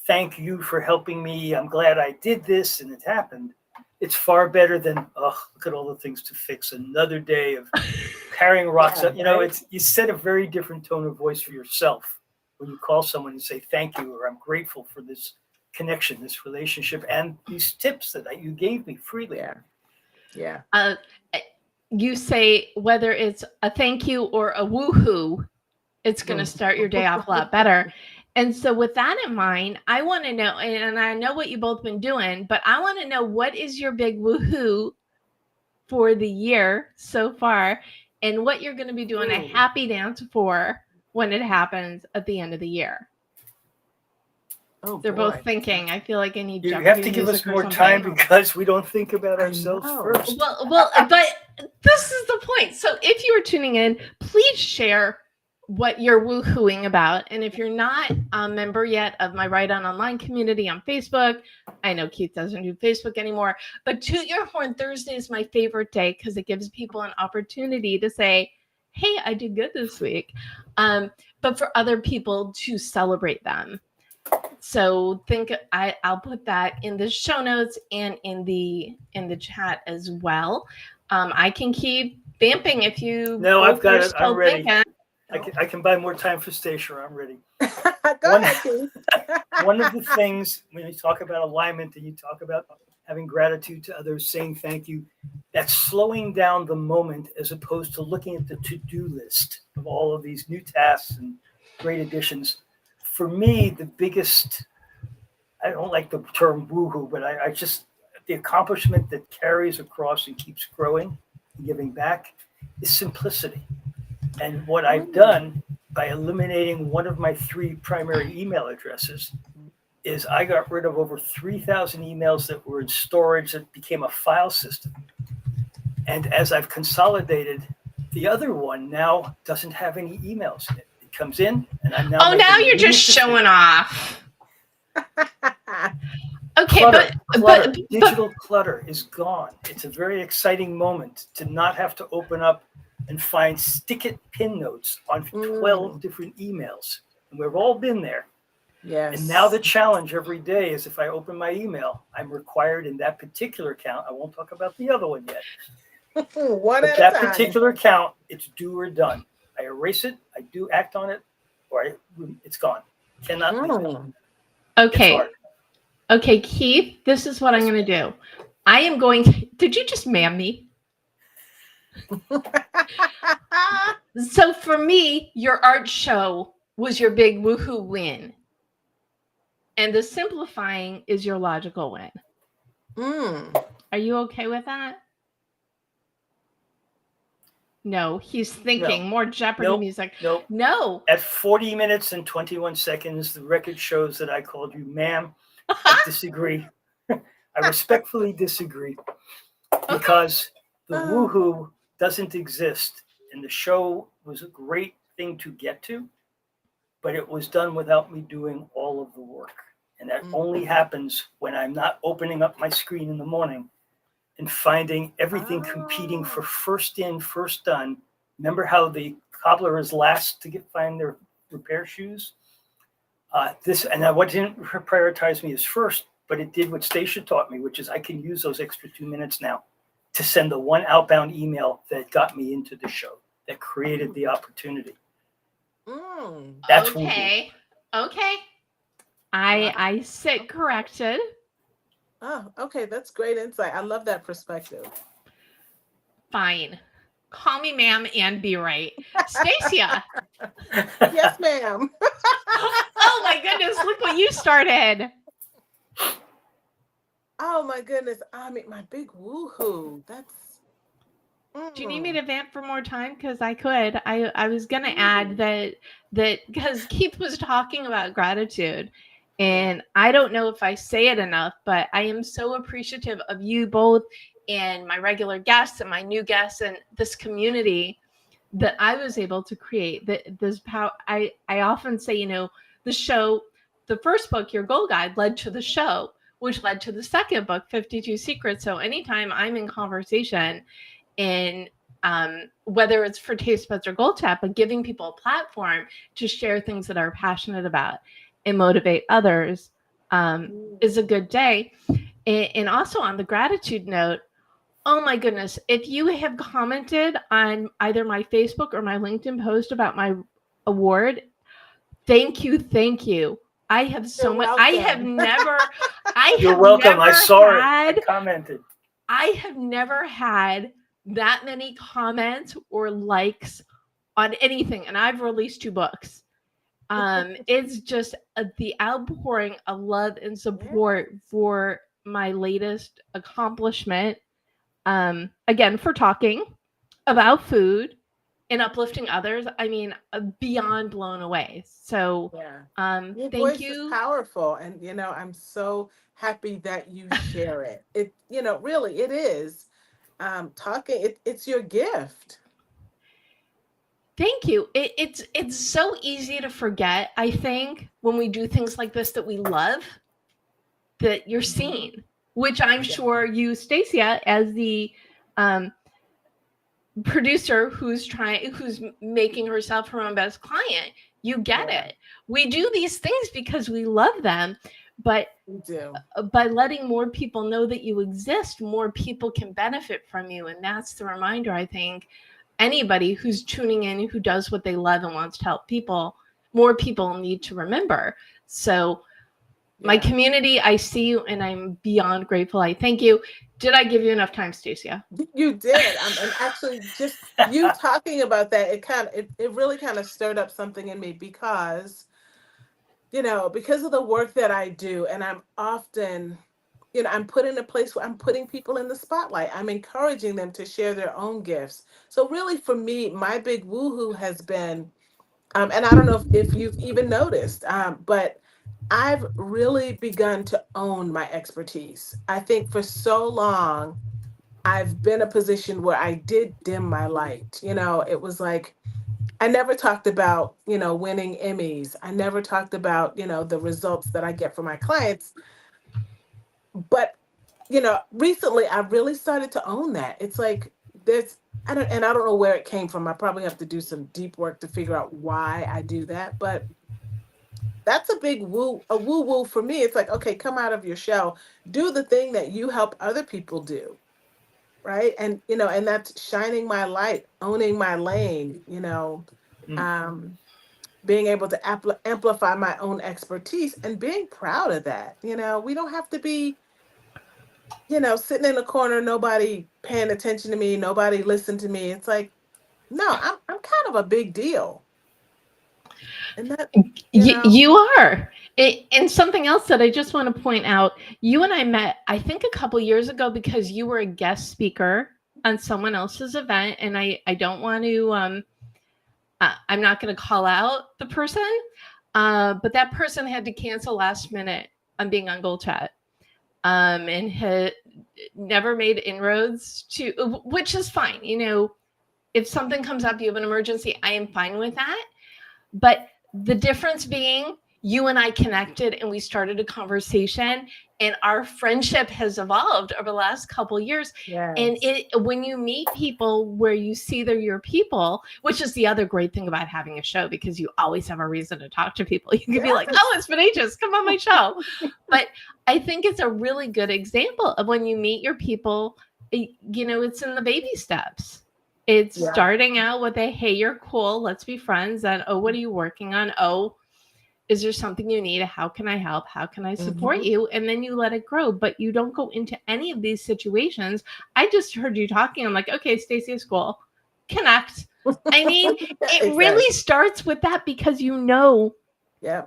Speaker 3: thank you for helping me, I'm glad I did this and it happened. It's far better than, look at all the things to fix. Another day of carrying rocks up. You set a very different tone of voice for yourself when you call someone and say thank you, or I'm grateful for this connection, this relationship, and these tips that you gave me freely.
Speaker 2: Yeah.
Speaker 1: You say whether it's a thank you or a woohoo, it's going to start your day off a lot better. And so with that in mind, I want to know, and I know what you've both been doing, but I want to know, what is your big woohoo for the year so far, and what you're going to be doing a happy dance for when it happens at the end of the year. They're both thinking. I feel like I need
Speaker 3: You have to give us more time because we don't think about ourselves first.
Speaker 1: Well, but this is the point. So if you are tuning in, please share what you're woohooing about. And if you're not a member yet of my Write On Online community on Facebook, I know Keith doesn't do Facebook anymore, but Toot Your Horn Thursday is my favorite day because it gives people an opportunity to say, hey, I did good this week. But for other people to celebrate them. So I'll put that in the show notes and in the chat as well. I can keep vamping if you.
Speaker 3: No, I've got it. I'm ready. I can buy more time for Stacia. I'm ready.
Speaker 2: Go ahead, Keith.
Speaker 3: One of the things when you talk about alignment and you talk about having gratitude to others, saying thank you, that's slowing down the moment as opposed to looking at the to-do list of all of these new tasks and great additions. For me, the biggest, I don't like the term woohoo, but I just, the accomplishment that carries across and keeps growing and giving back is simplicity. And what I've done by eliminating one of my 3 primary email addresses is I got rid of over 3,000 emails that were in storage that became a file system. And as I've consolidated, the other one now doesn't have any emails in it. It comes in and I'm now.
Speaker 1: Oh, now you're just showing off. Okay,
Speaker 3: clutter,
Speaker 1: but
Speaker 3: digital clutter is gone. It's a very exciting moment to not have to open up and find stick-it pin notes on 12 different emails. And we've all been there.
Speaker 2: Yes.
Speaker 3: And now the challenge every day is if I open my email, I'm required in that particular account, I won't talk about the other one yet,
Speaker 2: One
Speaker 3: but
Speaker 2: at
Speaker 3: that
Speaker 2: a time.
Speaker 3: particular account, it's do or done. I erase it, I do act on it, or it's gone. Cannot leave it. It's
Speaker 1: Okay.
Speaker 3: hard.
Speaker 1: Okay, Keith, this is what I'm going to do. I am going to, did you just ma'am me? So for me, your art show was your big woohoo win. And the simplifying is your logical win. Are you okay with that? No, he's thinking more Jeopardy music.
Speaker 3: Nope.
Speaker 1: No.
Speaker 3: At 40 minutes and 21 seconds, the record shows that I called you ma'am. I disagree. I respectfully disagree because the woohoo doesn't exist. And the show was a great thing to get to, but it was done without me doing all of the work. And that only happens when I'm not opening up my screen in the morning and finding everything competing for first in, first done. Remember how the cobbler is last to find their repair shoes? What didn't prioritize me as first, but it did what Stacia taught me, which is I can use those extra 2 minutes now to send the one outbound email that got me into the show, that created the opportunity. That's
Speaker 1: okay. Okay. I sit corrected.
Speaker 2: Oh, okay. That's great insight. I love that perspective.
Speaker 1: Fine. Call me ma'am and be right. Stacia.
Speaker 2: Yes, ma'am.
Speaker 1: Oh my goodness, look what you started.
Speaker 2: Oh my goodness. I mean, my big woohoo. That's.
Speaker 1: Do you need me to vamp for more time? Because I could. I was gonna add that because Keith was talking about gratitude. And I don't know if I say it enough, but I am so appreciative of you both and my regular guests and my new guests and this community that I was able to create. This power. I often say, the show, the first book, Your Goal Guide, led to the show, which led to the second book, 52 Secrets. So anytime I'm in conversation in whether it's for Taste Buds or GoalChat, but giving people a platform to share things that are passionate about and motivate others is a good day. And also on the gratitude note, oh my goodness, if you have commented on either my Facebook or my LinkedIn post about my award, thank you. I have so much. I have never.
Speaker 3: You're welcome. I saw it. I commented.
Speaker 1: I have never had that many comments or likes on anything, and I've released 2 books. It's just the outpouring of love and support for my latest accomplishment. Again, for talking about food and uplifting others. I mean, beyond blown away. So,
Speaker 2: your
Speaker 1: thank
Speaker 2: voice
Speaker 1: you.
Speaker 2: is powerful, and I'm so happy that you share it. It, really, it is. Talking, it's your gift.
Speaker 1: Thank you. It's so easy to forget, I think, when we do things like this that we love, that you're seen, which I'm sure you, Stacia, as the producer who's making herself her own best client, you get it. We do these things because we love them, but by letting more people know that you exist, more people can benefit from you. And that's the reminder, I think, anybody who's tuning in, who does what they love and wants to help people, more people need to remember. So my community, I see you and I'm beyond grateful. I thank you. Did I give you enough time, Stacia?
Speaker 2: You did. And actually just you talking about that, it really kind of stirred up something in me because, because of the work that I do, and I'm often, I'm put in a place where I'm putting people in the spotlight. I'm encouraging them to share their own gifts. So really for me, my big woohoo has been, and I don't know if you've even noticed, but I've really begun to own my expertise. I think for so long, I've been in a position where I did dim my light. It was like, I never talked about, winning Emmys. I never talked about, the results that I get from my clients. But, recently I really started to own that. It's like, I don't know where it came from. I probably have to do some deep work to figure out why I do that. But that's a big woo woo for me. It's like, okay, come out of your shell, do the thing that you help other people do. Right. And, and that's shining my light, owning my lane,
Speaker 3: Mm.
Speaker 2: being able to amplify my own expertise and being proud of that. We don't have to be, sitting in a corner, nobody paying attention to me, nobody listen to me. It's like, no, I'm kind of a big deal. And that,
Speaker 1: You are. And something else that I just want to point out, you and I met, I think, a couple years ago because you were a guest speaker on someone else's event. And I don't want to, I'm not going to call out the person, but that person had to cancel last minute on being on GoalChat, and had never made inroads to, which is fine. If something comes up, you have an emergency, I am fine with that. But the difference being, you and I connected and we started a conversation, and our friendship has evolved over the last couple of years.
Speaker 2: yes.
Speaker 1: And when you meet people where you see they're your people, which is the other great thing about having a show, because you always have a reason to talk to people. You can be like, oh, it's been ages, come on my show. But I think it's a really good example of when you meet your people, it's in the baby steps. It's starting out with a, hey, you're cool, let's be friends. And, oh, what are you working on? Oh, is there something you need? How can I help? How can I support you? And then you let it grow, but you don't go into any of these situations. I just heard you talking. I'm like, okay, Stacia is cool. Connect. I mean, it really starts with that, because
Speaker 2: Yeah.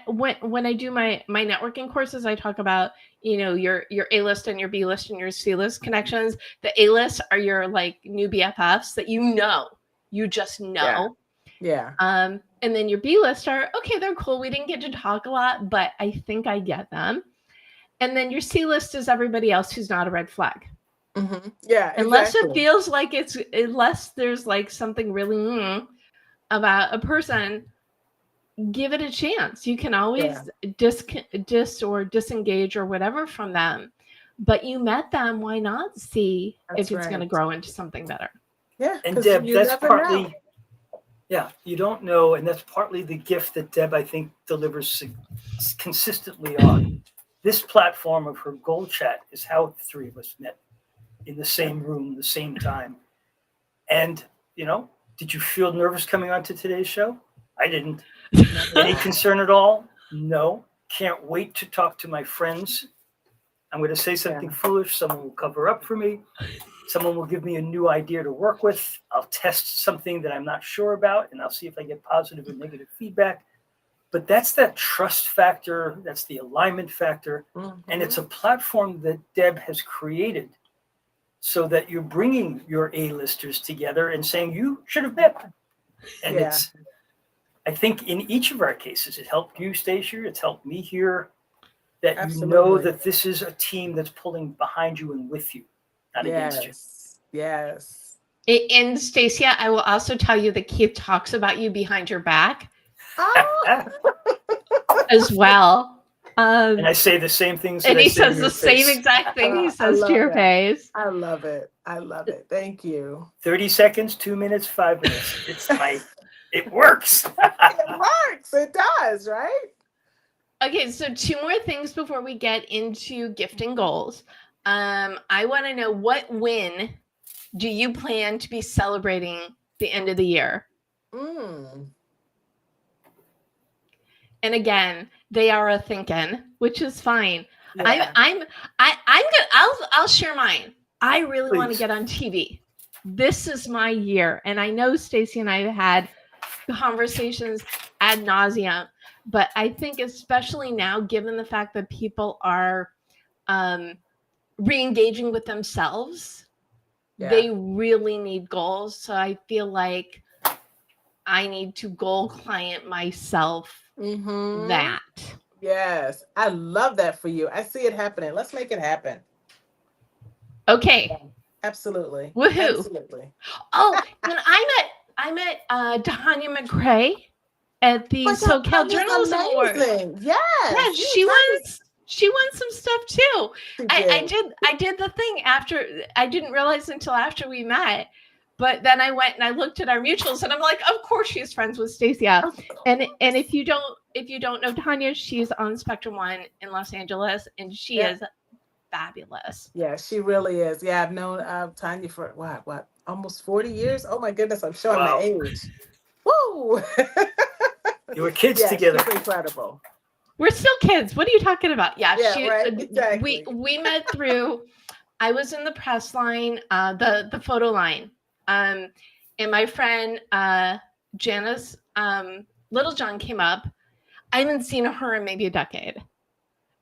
Speaker 1: When I do my networking courses, I talk about, your A-list and your B-list and your C-list connections. The A-list are your like new BFFs that you just know.
Speaker 2: Yeah.
Speaker 1: And then your B-list are, okay, they're cool. We didn't get to talk a lot, but I think I get them. And then your C-list is everybody else who's not a red flag.
Speaker 2: Mm-hmm. Yeah.
Speaker 1: Unless it feels like unless there's like something really about a person, give it a chance. You can always disengage or whatever from them, but you met them. Why not see if it's going to grow into something better?
Speaker 2: Yeah.
Speaker 3: And Deb, that's partly, you don't know. And that's partly the gift that Deb, I think, delivers consistently on. This platform of her GoalChat is how the three of us met in the same room, the same time. And, did you feel nervous coming onto today's show? I didn't. Any concern at all? No. Can't wait to talk to my friends. I'm going to say something foolish. Someone will cover up for me. Someone will give me a new idea to work with. I'll test something that I'm not sure about, and I'll see if I get positive or negative feedback. But that's that trust factor. That's the alignment factor. Mm-hmm. And it's a platform that Deb has created so that you're bringing your A-listers together and saying, you should have met. And it's, I think in each of our cases, it helped you, Stacia. It's helped me here, that you know that this is a team that's pulling behind you and with you, not against you.
Speaker 2: Yes.
Speaker 1: And Stacia, I will also tell you that Keith talks about you behind your back as well.
Speaker 3: And I say the same things.
Speaker 1: And he says the same exact thing he says to your face.
Speaker 2: I love it. I love it. Thank you.
Speaker 3: 30 seconds, 2 minutes, 5 minutes. It's like, it works.
Speaker 2: It works. It does, right?
Speaker 1: Okay, so 2 more things before we get into gifting goals. I want to know, what win do you plan to be celebrating the end of the year? And again, they are a thinking, which is fine. Yeah. I'm good. I'll share mine. I really want to get on TV. This is my year. And I know Stacia and I have had conversations ad nauseum, but I think especially now, given the fact that people are re-engaging with themselves, they really need goals. So I feel like I need to goal client myself that.
Speaker 2: Yes, I love that for you. I see it happening. Let's make it happen.
Speaker 1: Okay.
Speaker 2: Yeah, absolutely.
Speaker 1: Woohoo.
Speaker 2: Absolutely.
Speaker 1: Oh, and I met Dahania McCrae at the SoCal Journalism Award.
Speaker 2: Yes.
Speaker 1: Yeah, she was She won some stuff too.
Speaker 2: She
Speaker 1: I did the thing after. I didn't realize until after we met. But then I went and I looked at our mutuals, and I'm like, of course she's friends with Stacia. And if you don't know Tanya, she's on Spectrum One in Los Angeles, and she is fabulous.
Speaker 2: Yeah, she really is. Yeah, I've known Tanya for what, almost 40 years. Oh my goodness, I'm showing my age. Woo!
Speaker 3: You were kids together.
Speaker 2: She's incredible.
Speaker 1: We're still kids. What are you talking about? Yeah,
Speaker 2: right. Exactly.
Speaker 1: We met through. I was in the press line, the photo line. And my friend Janice Littlejohn came up. I haven't seen her in maybe a decade.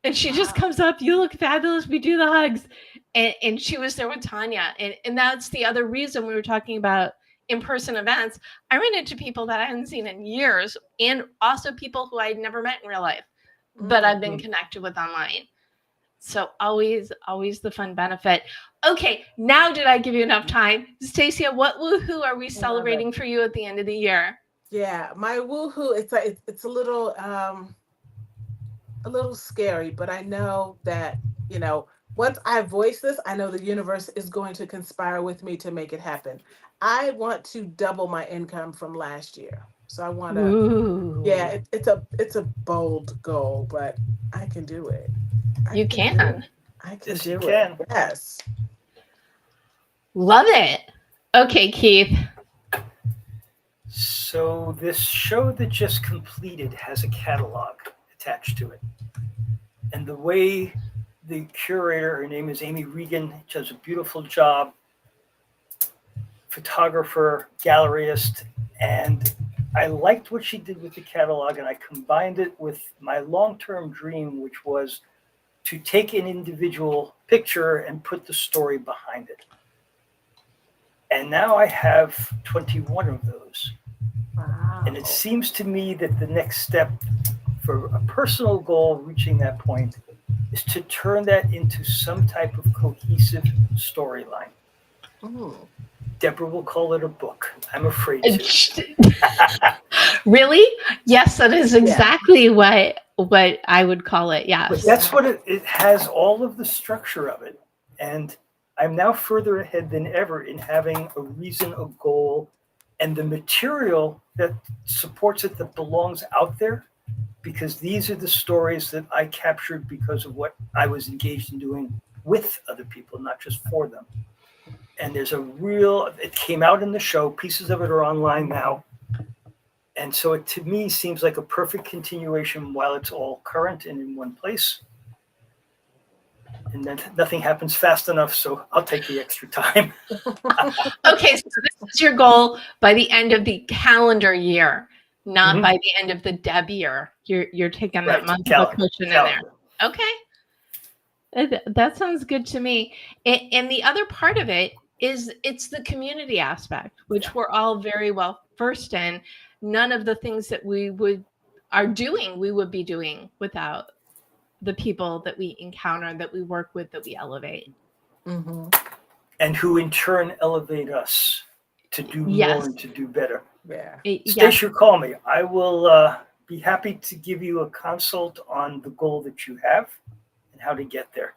Speaker 1: And she just comes up, you look fabulous. We do the hugs. And she was there with Tanya. And that's the other reason we were talking about in-person events. I ran into people that I hadn't seen in years, and also people who I'd never met in real life, but I've been connected with online. So always the fun benefit. Okay, now did I give you enough time? Stacia, what woohoo are we celebrating for you at the end of the year?
Speaker 2: Yeah, my woohoo, it's a little scary, but I know that, once I voice this, I know the universe is going to conspire with me to make it happen. I want to double my income from last year. So I want to, it's a bold goal, but I can do it.
Speaker 1: You can.
Speaker 2: I can do it. Yes.
Speaker 1: Love it. Okay, Keith.
Speaker 3: So this show that just completed has a catalog attached to it. And the way the curator, her name is Amy Regan, does a beautiful job, photographer, galleryist, and I liked what she did with the catalog, and I combined it with my long-term dream, which was to take an individual picture and put the story behind it. And now I have 21 of those.
Speaker 2: Wow.
Speaker 3: And it seems to me that the next step for a personal goal, reaching that point, is to turn that into some type of cohesive storyline. Debra will call it a book. I'm afraid to.
Speaker 1: Really? Yes, that is exactly what I would call it. Yes.
Speaker 3: But that's what it has, all of the structure of it. And I'm now further ahead than ever in having a reason, a goal, and the material that supports it, that belongs out there, because these are the stories that I captured because of what I was engaged in doing with other people, not just for them. And there's it came out in the show, pieces of it are online now. And so it, to me, seems like a perfect continuation while it's all current and in one place. And then nothing happens fast enough, so I'll take the extra time.
Speaker 1: Okay, so this is your goal by the end of the calendar year, not by the end of the Deb year. You're taking that month of a cushion in there. Okay. That sounds good to me. And the other part of it is it's the community aspect, which we're all very well versed in. None of the things that we would be doing without the people that we encounter, that we work with, that we elevate.
Speaker 3: And who in turn elevate us to do more and to do better.
Speaker 2: Yeah.
Speaker 3: Stacia, call me. I will be happy to give you a consult on the goal that you have and how to get there.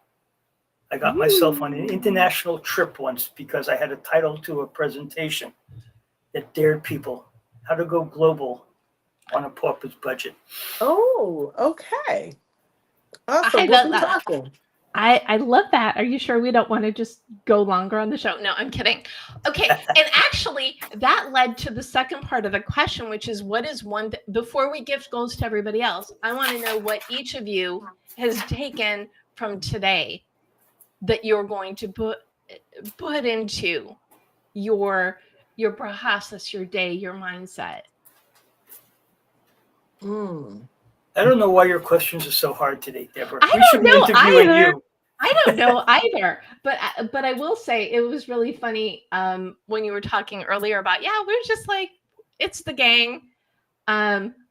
Speaker 3: I got myself on an international trip once because I had a title to a presentation that dared people how to go global on a pauper's budget.
Speaker 2: Oh, okay. Awesome. We'll be talking.
Speaker 1: I love that. Are you sure we don't want to just go longer on the show? No, I'm kidding. Okay. And actually, that led to the second part of the question, which is what is one, before we give goals to everybody else, I want to know what each of you has taken from today that you're going to put into your process, your day, your mindset.
Speaker 3: I don't know why your questions are so hard today, Debra.
Speaker 1: I don't know either. I don't know either. But I will say it was really funny when you were talking earlier about, we're just like, it's the gang.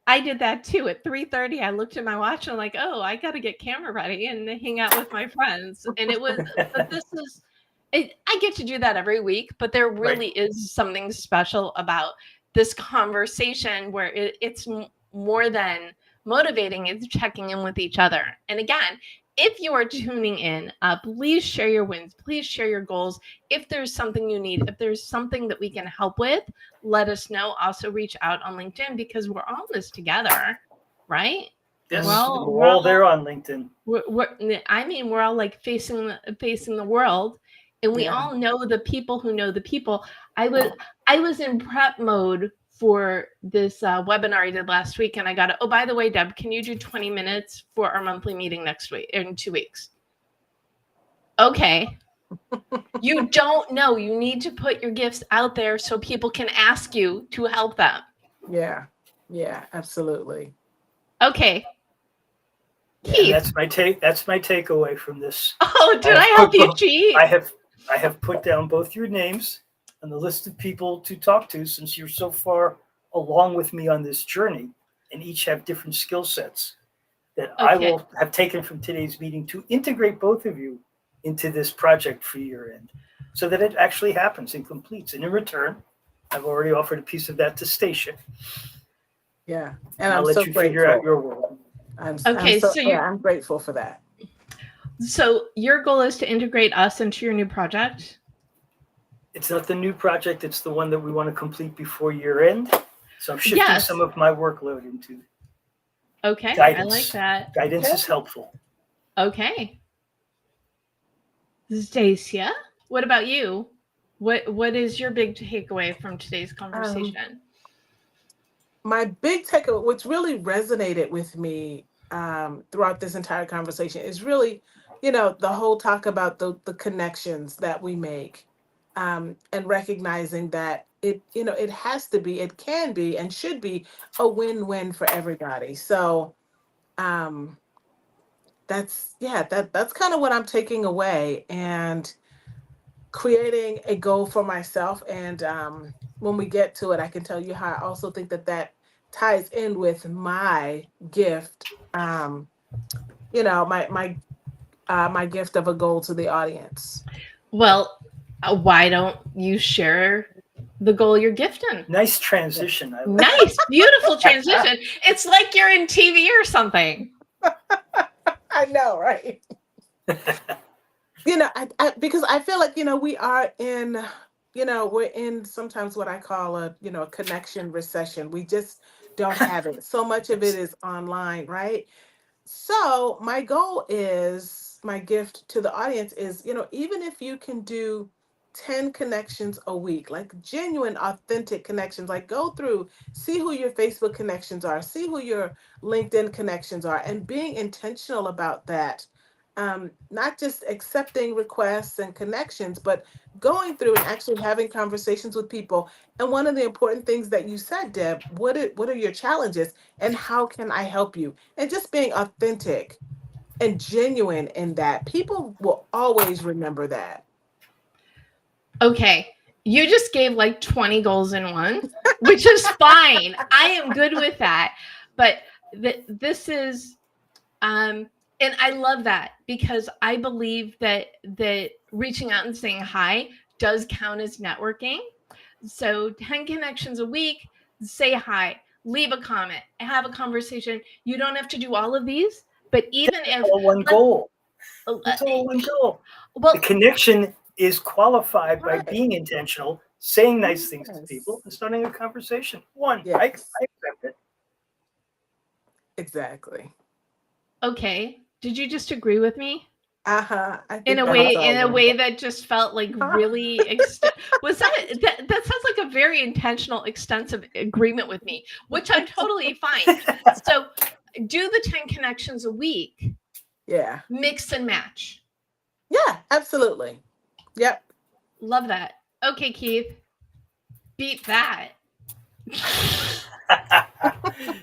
Speaker 1: I did that too. At 3:30, I looked at my watch and I'm like, oh, I got to get camera ready and hang out with my friends. And it was, but I get to do that every week, but there really is something special about this conversation where it's more than motivating, it's checking in with each other. And again, if you are tuning in, please share your wins. Please share your goals. If there's something you need, if there's something that we can help with, let us know. Also reach out on LinkedIn because we're all in this together, right?
Speaker 3: Yes,
Speaker 1: We're
Speaker 3: we're all there on LinkedIn.
Speaker 1: We're all like facing the world, and we all know the people who know the people. I was in prep mode for this webinar I did last week, and I got oh, by the way, Deb, can you do 20 minutes for our monthly meeting next week in 2 weeks? Okay. You don't know. You need to put your gifts out there so people can ask you to help them.
Speaker 2: Yeah, absolutely.
Speaker 1: Okay.
Speaker 3: Yeah, that's my takeaway from this.
Speaker 1: Oh, did I help you cheat?
Speaker 3: I have put down both your names on the list of people to talk to, since you're so far along with me on this journey and each have different skill sets that I will have taken from today's meeting to integrate both of you into this project for year end so that it actually happens and completes. And in return, I've already offered a piece of that to Stacia.
Speaker 2: Yeah. And
Speaker 3: I'll let you figure out your world.
Speaker 2: I'm grateful for that.
Speaker 1: So your goal is to integrate us into your new project?
Speaker 3: It's not the new project. It's the one that we want to complete before year end. So I'm shifting some of my workload into guidance.
Speaker 1: I like that.
Speaker 3: Guidance is helpful.
Speaker 1: Okay. Stacia, what about you? What is your big takeaway from today's conversation?
Speaker 2: My big takeaway, what's really resonated with me throughout this entire conversation is really, the whole talk about the connections that we make, and recognizing that it can be and should be a win-win for everybody. So that's kind of what I'm taking away, and creating a goal for myself. And when we get to it, I can tell you how I also think that ties in with my gift, my gift of a goal to the audience.
Speaker 1: Well, why don't you share the goal you're gifting?
Speaker 3: Nice transition.
Speaker 1: Nice, beautiful transition. It's like you're in TV or something.
Speaker 2: I know, right? Because I feel like, we are in, we're in sometimes what I call a connection recession. We just don't have it. So much of it is online, right? So my goal is, my gift to the audience is, even if you can do 10 connections a week, like genuine, authentic connections, like go through, see who your Facebook connections are, see who your LinkedIn connections are, and being intentional about that. Not just accepting requests and connections, but going through and actually having conversations with people. And one of the important things that you said, Deb, what are your challenges and how can I help you? And just being authentic and genuine in that. People will always remember that.
Speaker 1: Okay. You just gave like 20 goals in one, which is fine. I am good with that. But this is, and I love that because I believe that reaching out and saying hi does count as networking. So 10 connections a week, say hi, leave a comment, have a conversation. You don't have to do all of these, but even if
Speaker 3: one goal. That's all one goal. Well, the connection is qualified by being intentional, saying nice things to people, and starting a conversation. I accept it.
Speaker 2: Exactly.
Speaker 1: Okay. Did you just agree with me?
Speaker 2: In
Speaker 1: a way that just felt like really was that sounds like a very intentional, extensive agreement with me, which I'm totally fine. So do the 10 connections a week.
Speaker 2: Yeah.
Speaker 1: Mix and match.
Speaker 2: Yeah, absolutely. Yep.
Speaker 1: Love that. Okay, Keith. Beat that.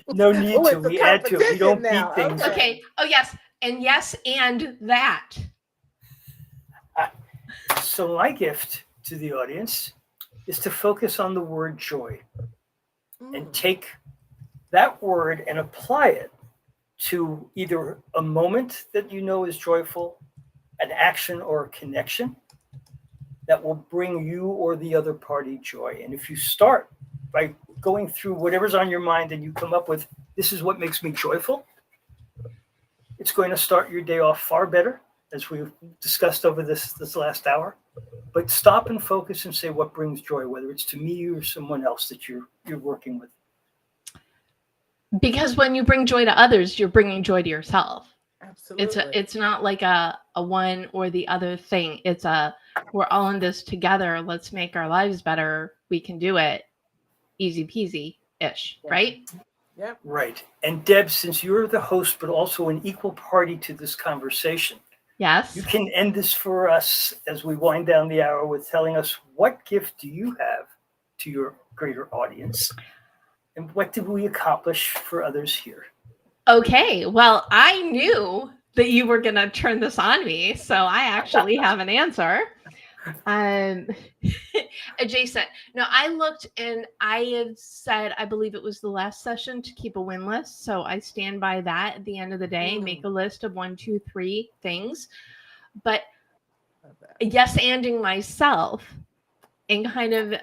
Speaker 3: No need to. We add to it. We don't beat things.
Speaker 1: Okay. Oh, yes. And yes, and that.
Speaker 3: So my gift to the audience is to focus on the word joy and take that word and apply it to either a moment that you know is joyful, an action or a connection that will bring you or the other party joy. And if you start by going through whatever's on your mind and you come up with, this is what makes me joyful, It's going to start your day off far better, as we've discussed over this last hour. But stop and focus and say what brings joy, whether it's to me or someone else that you're working with.
Speaker 1: Because when you bring joy to others, you're bringing joy to yourself.
Speaker 2: Absolutely.
Speaker 1: It's not like a one or the other thing. It's we're all in this together. Let's make our lives better. We can do it. Easy peasy-ish, right?
Speaker 2: Yep.
Speaker 3: Right. And Deb, since you're the host, but also an equal party to this conversation,
Speaker 1: Yes.
Speaker 3: you can end this for us as we wind down the hour with telling us, what gift do you have to your greater audience? And what did we accomplish for others here?
Speaker 1: Okay. Well, I knew that you were going to turn this on me, so I actually have an answer. Adjacent. No, I looked and I had said, I believe it was the last session, to keep a win list. So I stand by that at the end of the day. Make a list of 1, 2, 3 things. But yes, anding myself and kind of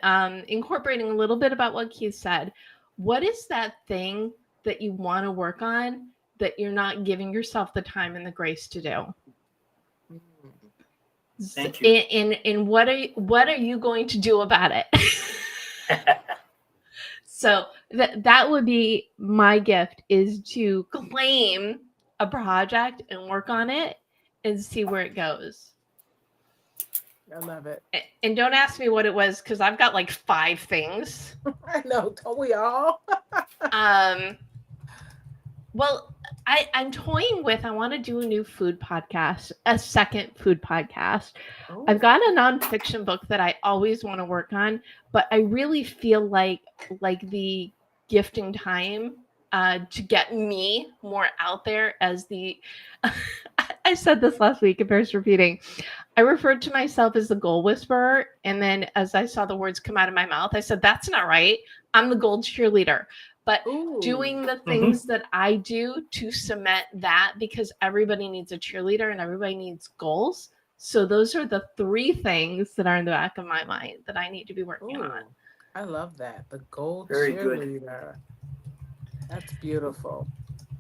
Speaker 1: incorporating a little bit about what Keith said. What is that thing that you want to work on that you're not giving yourself the time and the grace to do?
Speaker 3: Thank you.
Speaker 1: And what are you going to do about it? So that would be my gift, is to claim a project and work on it and see where it goes.
Speaker 2: I love it.
Speaker 1: And don't ask me what it was, because I've got like 5 things.
Speaker 2: I know, don't we all?
Speaker 1: Well, I'm toying with, I want to do a new food podcast, a second food podcast.
Speaker 2: Ooh.
Speaker 1: I've got a nonfiction book that I always want to work on, but I really feel like the gifting time to get me more out there as the, I said this last week, it bears repeating. I referred to myself as the goal whisperer. And then as I saw the words come out of my mouth, I said, that's not right. I'm the goal cheerleader. But doing the things that I do to cement that, because everybody needs a cheerleader and everybody needs goals. So those are the 3 things that are in the back of my mind that I need to be working on.
Speaker 2: I love that. The goal
Speaker 3: Very
Speaker 2: cheerleader. That's beautiful.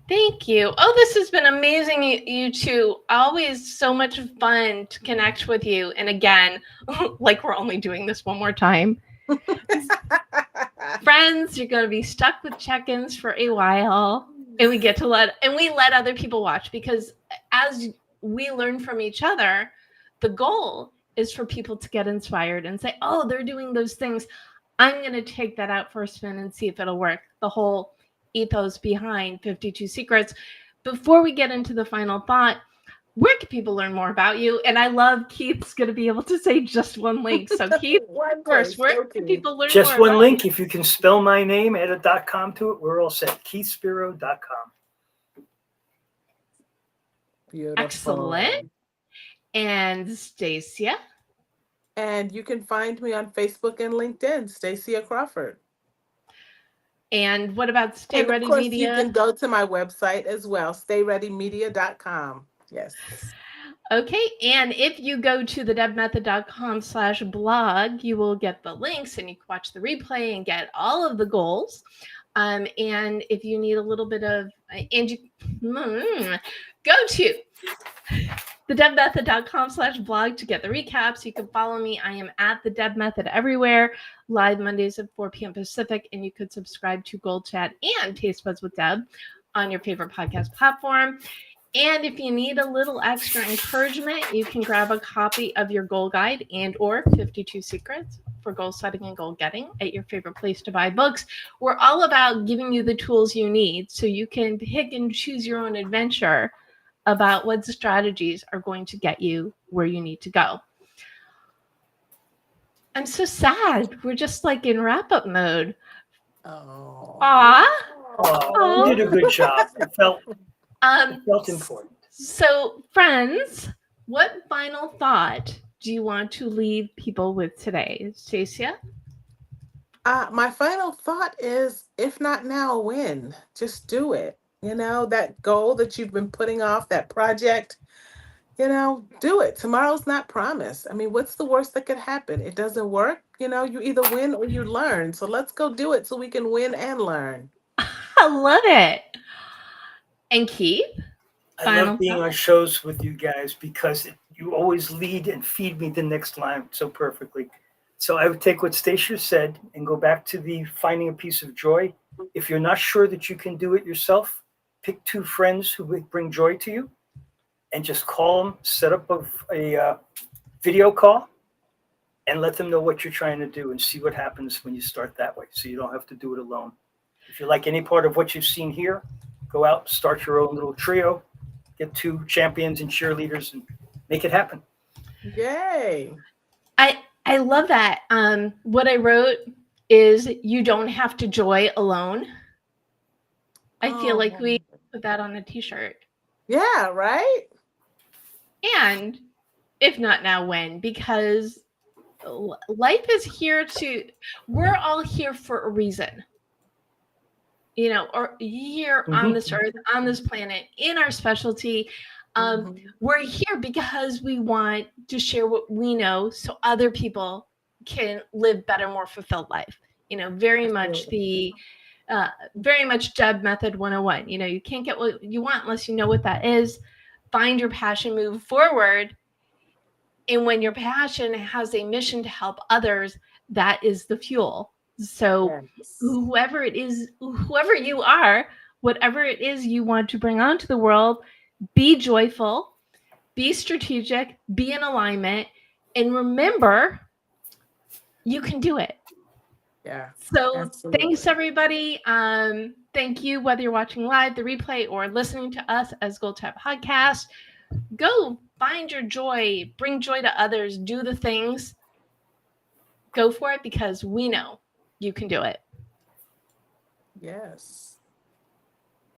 Speaker 1: Thank you. Oh, this has been amazing, you two. Always so much fun to connect with you. And again, like we're only doing this one more time. Friends, you're going to be stuck with check-ins for a while, and we let other people watch, because as we learn from each other, the goal is for people to get inspired and say, oh, they're doing those things. I'm going to take that out for a spin and see if it'll work. The whole ethos behind 52 Secrets. Before we get into the final thought, where can people learn more about you? And I love Keith's going to be able to say just one link. So Keith, first, where can people learn
Speaker 3: just
Speaker 1: more
Speaker 3: one link?
Speaker 1: you?
Speaker 3: If you can spell my name, add a .com to it, we're all set. KeithSpiro.com.
Speaker 2: Beautiful.
Speaker 1: Excellent. And Stacia?
Speaker 2: And you can find me on Facebook and LinkedIn, Stacia Crawford.
Speaker 1: And what about Stay
Speaker 2: And
Speaker 1: Ready
Speaker 2: of course,
Speaker 1: Media?
Speaker 2: you can go to my website as well, stayreadymedia.com. Yes.
Speaker 1: Okay. And if you go to thedebmethod.com/blog, you will get the links and you can watch the replay and get all of the goals. And if you need a little bit of, and you go to thedebmethod.com/blog to get the recaps. You can follow me. I am at the Deb Method everywhere, live Mondays at 4 p.m. Pacific. And you could subscribe to GoalChat and Taste Buds with Deb on your favorite podcast platform. And if you need a little extra encouragement, you can grab a copy of your goal guide and or 52 Secrets for goal setting and goal getting at your favorite place to buy books. We're all about giving you the tools you need so you can pick and choose your own adventure about what strategies are going to get you where you need to go. I'm so sad. We're just like in wrap-up mode.
Speaker 2: Oh.
Speaker 1: Aw.
Speaker 3: You did a good job. It felt important.
Speaker 1: So, friends, what final thought do you want to leave people with today? Stacia?
Speaker 2: My final thought is, if not now, when? Just do it. You know, that goal that you've been putting off, that project, you know, do it. Tomorrow's not promised. I mean, what's the worst that could happen? It doesn't work. You know, you either win or you learn. So let's go do it so we can win and learn.
Speaker 1: I love it. And Keith?
Speaker 3: I love being on shows with you guys because you always lead and feed me the next line so perfectly. So I would take what Stacia said and go back to the finding a piece of joy. If you're not sure that you can do it yourself, pick 2 friends who would bring joy to you and just call them, set up a video call and let them know what you're trying to do and see what happens when you start that way. So you don't have to do it alone. If you like any part of what you've seen here, go out, start your own little trio, get 2 champions and cheerleaders and make it happen.
Speaker 2: Yay.
Speaker 1: I love that. What I wrote is you don't have to joy alone. I feel like we put that on a t-shirt.
Speaker 2: Yeah, right?
Speaker 1: And if not now, when? Because life is here we're all here for a reason. You know, or here on this earth, on this planet, in our specialty. We're here because we want to share what we know so other people can live better, more fulfilled life. You know, very much Deb Method 101. You know, you can't get what you want unless you know what that is. Find your passion, move forward. And when your passion has a mission to help others, that is the fuel. So whoever it is, whoever you are, whatever it is you want to bring onto the world, be joyful, be strategic, be in alignment, and remember, you can do it.
Speaker 2: Yeah.
Speaker 1: So
Speaker 2: absolutely.
Speaker 1: Thanks, everybody. Thank you, whether you're watching live, the replay, or listening to us as GoalChat Podcast. Go find your joy, bring joy to others, do the things. Go for it because we know you can do it.
Speaker 2: Yes.